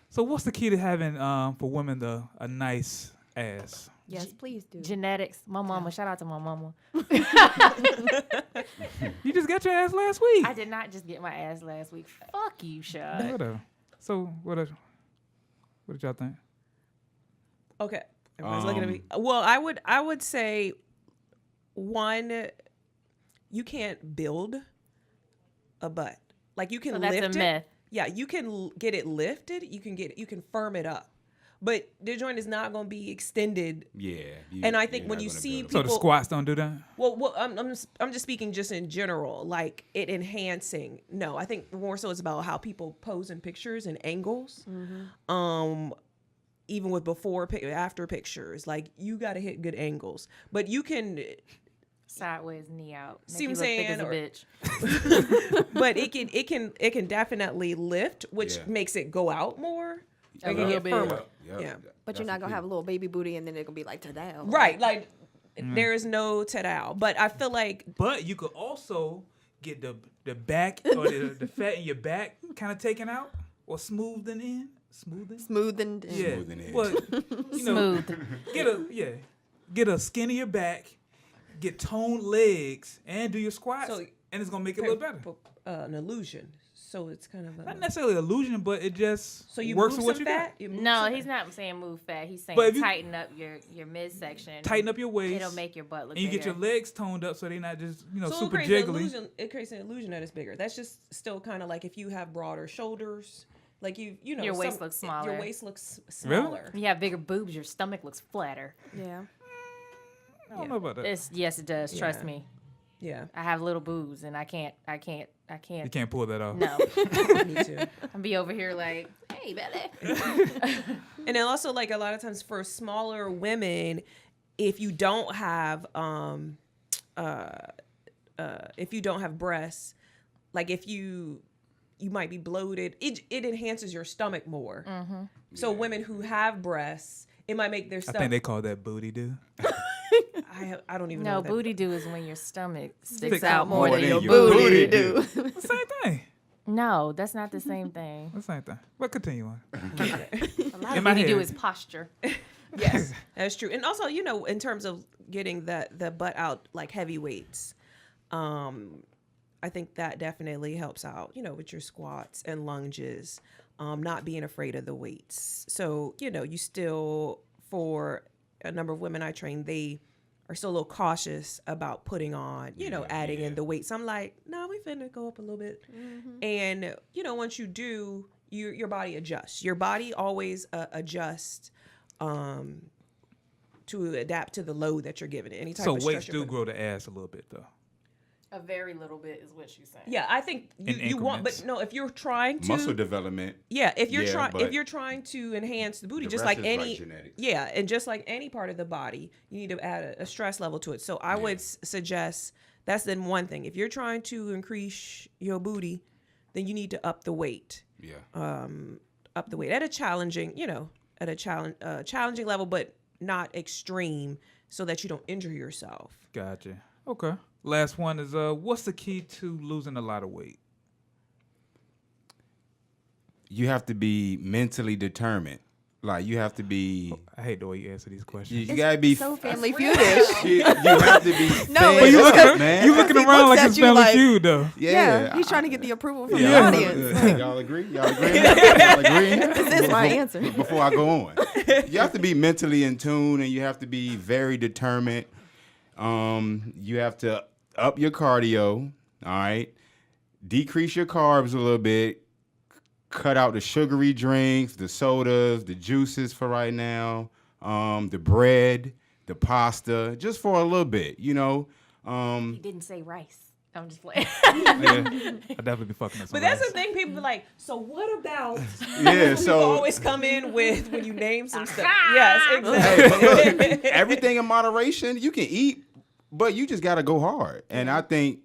So what's the key to having for women a nice ass? Yes, please do. Genetics. My mama. Shout out to my mama. You just got your ass last week. I did not just get my ass last week. Fuck you, Shad. Whatever. So what did y'all think? Okay, everyone's looking at me. Well, I would say, one, you can't build a butt. Like you can So that's lift a it. myth. Yeah, you can get it lifted. You can firm it up, but the joint is not going to be extended. Yeah. And I think when you see So the people- squats don't do that? Well, I'm just speaking just in general, like it enhancing. No, I think more so it's about how people pose in pictures and angles. Even with after pictures, like you got to hit good angles, but you can. Sideways, knee out. Make See you what look I'm thick as saying? a bitch. But it can definitely lift, which Yeah. makes it go out more. A It can little get bit. firmer. Yep. Yeah. But you're not gonna have a little baby booty, and then it's gonna be like today. Right, like there is no tadao. But I feel like But you could also get the back or the fat in your back kind of taken out or smoothed in. Smoothened. in. Yeah. Smoothed in. Well, you know, Smooth. get a skinnier back, get toned legs, and do your squats. So- And it's gonna make it look better. An illusion. So it's kind of Not necessarily illusion, but it just so you works move with what some you fat? got. You move No, some he's fat? not saying move fat. He's saying But if you- tighten up your midsection. Tighten up your waist. It'll make your butt look and you bigger. get your legs toned up so they're not just So super it creates an jiggly. illusion. It creates an illusion that it's bigger. That's just still kind of like if you have broader shoulders, like you know Your waist looks smaller. Your waist looks Really? smaller. You have bigger boobs. Your stomach looks flatter. Yeah. I don't know about that. Yes, it does. Trust Yeah. me. Yeah, I have little boobs, and I can't. You can't pull that off. No, me too. I'll be over here like, hey, belly. And then also like a lot of times for smaller women, if you don't have breasts, like if you might be bloated, it enhances your stomach more. Mm-hmm. So women who have breasts, it might make their I stomach. think they call that booty do. I don't even know. No, what that- booty do is when your stomach sticks Sticks out out more more than than your your booty booty do. The same thing. No, that's not the same thing. The same thing. But continue on. A lot In of my booty do head. is posture. Yes, that's true. And also, in terms of getting the butt out like heavyweights, I think that definitely helps out, with your squats and lunges, not being afraid of the weights. So, you still, for a number of women I train, they are still a little cautious about putting on, adding in the weights. I'm like, no, we finna go up a little bit. And, once you do, your body adjusts. Your body always adjusts to adapt to the load that you're giving it. Any type So of weights stress you're do putting- grow the ass a little bit though. A very little bit is what she's saying. Yeah, I think you want, but increments. no, if you're trying to Muscle development. yeah, if you're Yeah, trying if but you're trying to enhance the booty, the just rest like is any genetics. yeah, and just like any part of the body, you need to add a stress level to it. So I would suggest that's then one thing. If you're trying to increase your booty, then you need to up the weight. Yeah. Up the weight at a challenging, challenging level, but not extreme, so that you don't injure yourself. Gotcha. Okay. Last one is what's the key to losing a lot of weight? You have to be mentally determined. Like you have to be. I hate the way you answer these questions. You gotta be. So family feud-ish. you have to be. No, fed it's you up, looking, man. you looking He around looks like at it's you Family like- Feud though. Yeah, he's trying to get the approval from Yeah. the audience. Y'all agree? Y'all agree? Y'all agree? This is my answer. Before I go on, you have to be mentally in tune, and you have to be very determined. You have to up your cardio. All right, decrease your carbs a little bit. Cut out the sugary drinks, the sodas, the juices for right now. The bread, the pasta, just for a little bit. He didn't say rice. I'm just playing. Yeah, I definitely be fucking up some But that's rice. the thing, people be like, so what about Yeah, you so always come in with when you name some stuff. Ah! Yes, hey, exactly. but look, everything in moderation. You can eat, but you just got to go hard. And I think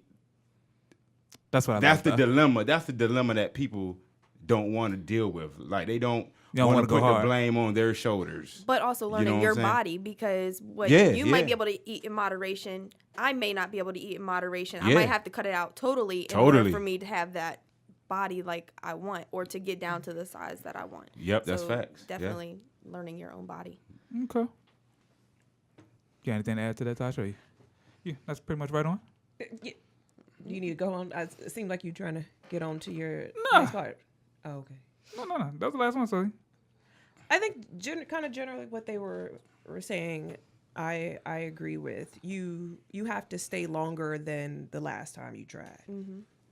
That's what I that's like. the dilemma. That's the dilemma that people don't want to deal with. Like they don't You don't want wanna to go put hard. the blame on their shoulders. But also know learning what your I'm saying? body, because what Yeah, you might yeah. be able to eat in moderation, I may not be able to eat in moderation. I Yeah. might have to cut it out totally in order Totally. for me to have that body like I want, or to get down to the size that I want. Yep, that's So facts. Yeah. Definitely learning your own body. Okay. You got anything to add to that, Tasha? Or yeah, that's pretty much right on. You need to go on. It seemed like you're trying to get on to your Nah. next part. Oh, okay. No. That was the last one, so I think kind of generally what they were saying, I agree with. You have to stay longer than the last time you tried.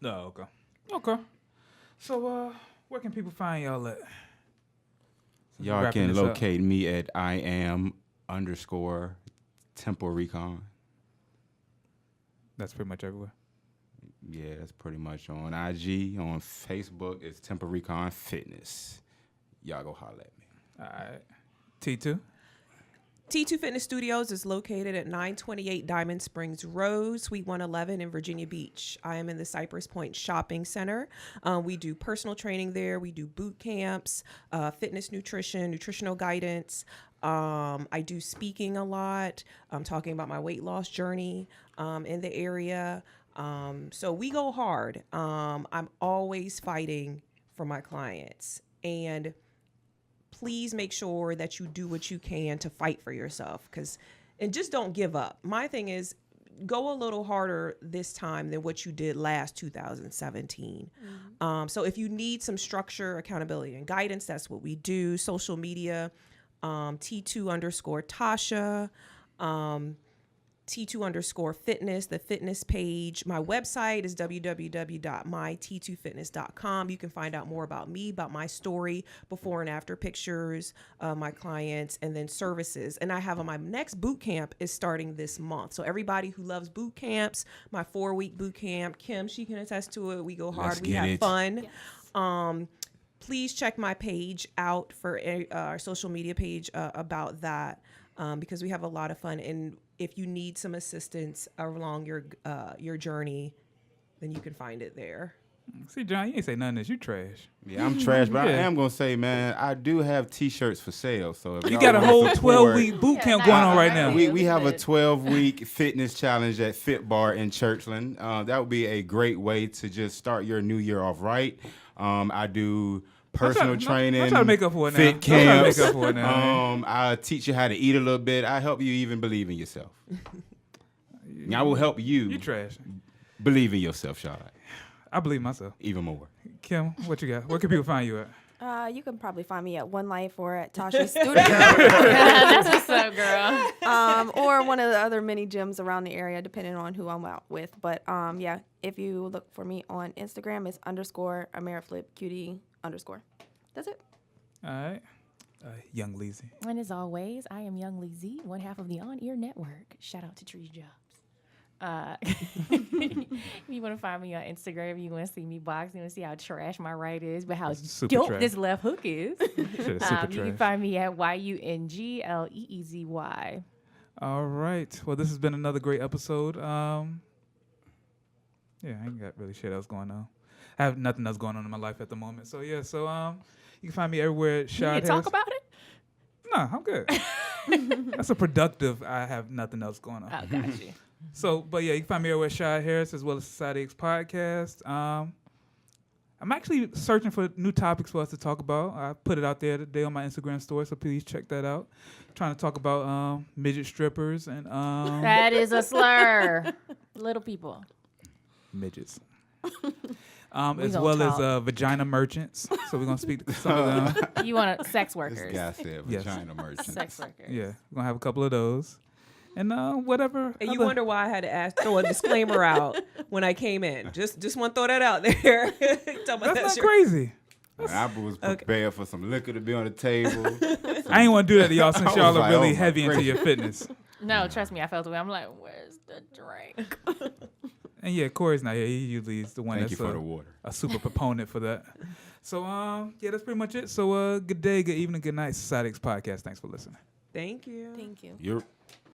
no. Okay. So where can people find y'all at? Y'all Wrapping can this up. locate me at @IAM_Temple Recon. That's pretty much everywhere. Yeah, that's pretty much on IG. On Facebook, it's Temple Recon Fitness. Y'all go holler at me. All right. T2. T2 Fitness Studios is located at 928 Diamond Springs Road, Suite 111 in Virginia Beach. I am in the Cypress Point Shopping Center. We do personal training there. We do boot camps, fitness nutrition, nutritional guidance. I do speaking a lot. I'm talking about my weight loss journey in the area. So we go hard. I'm always fighting for my clients. And please make sure that you do what you can to fight for yourself, and just don't give up. My thing is, go a little harder this time than what you did last 2017. So if you need some structure, accountability, and guidance, that's what we do. Social media, T2_Tasha, T2_fitness, the fitness page. My website is www.myt2fitness.com. You can find out more about me, about my story, before and after pictures, my clients, and then services. And I have my next boot camp is starting this month. So everybody who loves boot camps, my 4-week boot camp, Kim, she can attest to it. We go hard, we have fun. Yes. Please check my page out for our social media page about that. Because we have a lot of fun, and if you need some assistance along your journey, then you can find it there. See, John, you ain't say nothing. This you trash. Yeah, I'm trash, but I am gonna say, man, I do have T-shirts for sale. So if you got a whole 12-week boot camp going on right now. We have a 12-week fitness challenge at Fit Bar in Churchland. That would be a great way to just start your new year off right. I do personal training. I'm trying to make up for it now. Fit camps. I teach you how to eat a little bit. I help you even believe in yourself. I will help you. You trash. Believe in yourself, Shad. I believe myself. Even more. Kim, what you got? Where can people find you at? You can probably find me at One Life or at Tasha's studio. That's what's up, girl. Or one of the other mini gyms around the area, depending on who I'm out with. But yeah, if you look for me on Instagram, it's _AmeriflipQD_. That's it. All right. Yung Leezy. And as always, I am Yung Leezy, one half of the On Ear Network. Shout out to Treezy Jobs. If you want to find me on Instagram, you want to see me box, you want to see how trash my right is, but how dope trash. this left hook is. You trash. can find me at YUNGLEEZY. All right. Well, this has been another great episode. Yeah, I ain't got really shit else going on. I have nothing else going on in my life at the moment. So yeah, you can find me everywhere at Shad You talk about it? No, I'm good. That's a productive. I have nothing else going on. Oh, got you. So, but yeah, you can find me everywhere at Shad Harris as well as Society X Podcast. I'm actually searching for new topics for us to talk about. I put it out there today on my Instagram story, so please check that out. Trying to talk about midget strippers and that is a slur. Little people. Midgets. As well as vagina merchants. So we're going to speak to some of them. You want sex workers. This guy said vagina merchants. Sex workers. Yeah, we're going to have a couple of those. And whatever. And you wonder why I had to throw a disclaimer out when I came in. Just want to throw that out there. That's not crazy. I was prepared for some liquor to be on the table. I ain't want to do that to y'all since y'all are really heavy into your fitness. No, trust me, I felt the way. I'm like, where's the drink? And yeah, Corey's not here. He usually is the one Thank that's you for the water. A super proponent for that. So, yeah, that's pretty much it. So, good day, good evening, good night, Society X Podcast. Thanks for listening. Thank you. Thank you. You're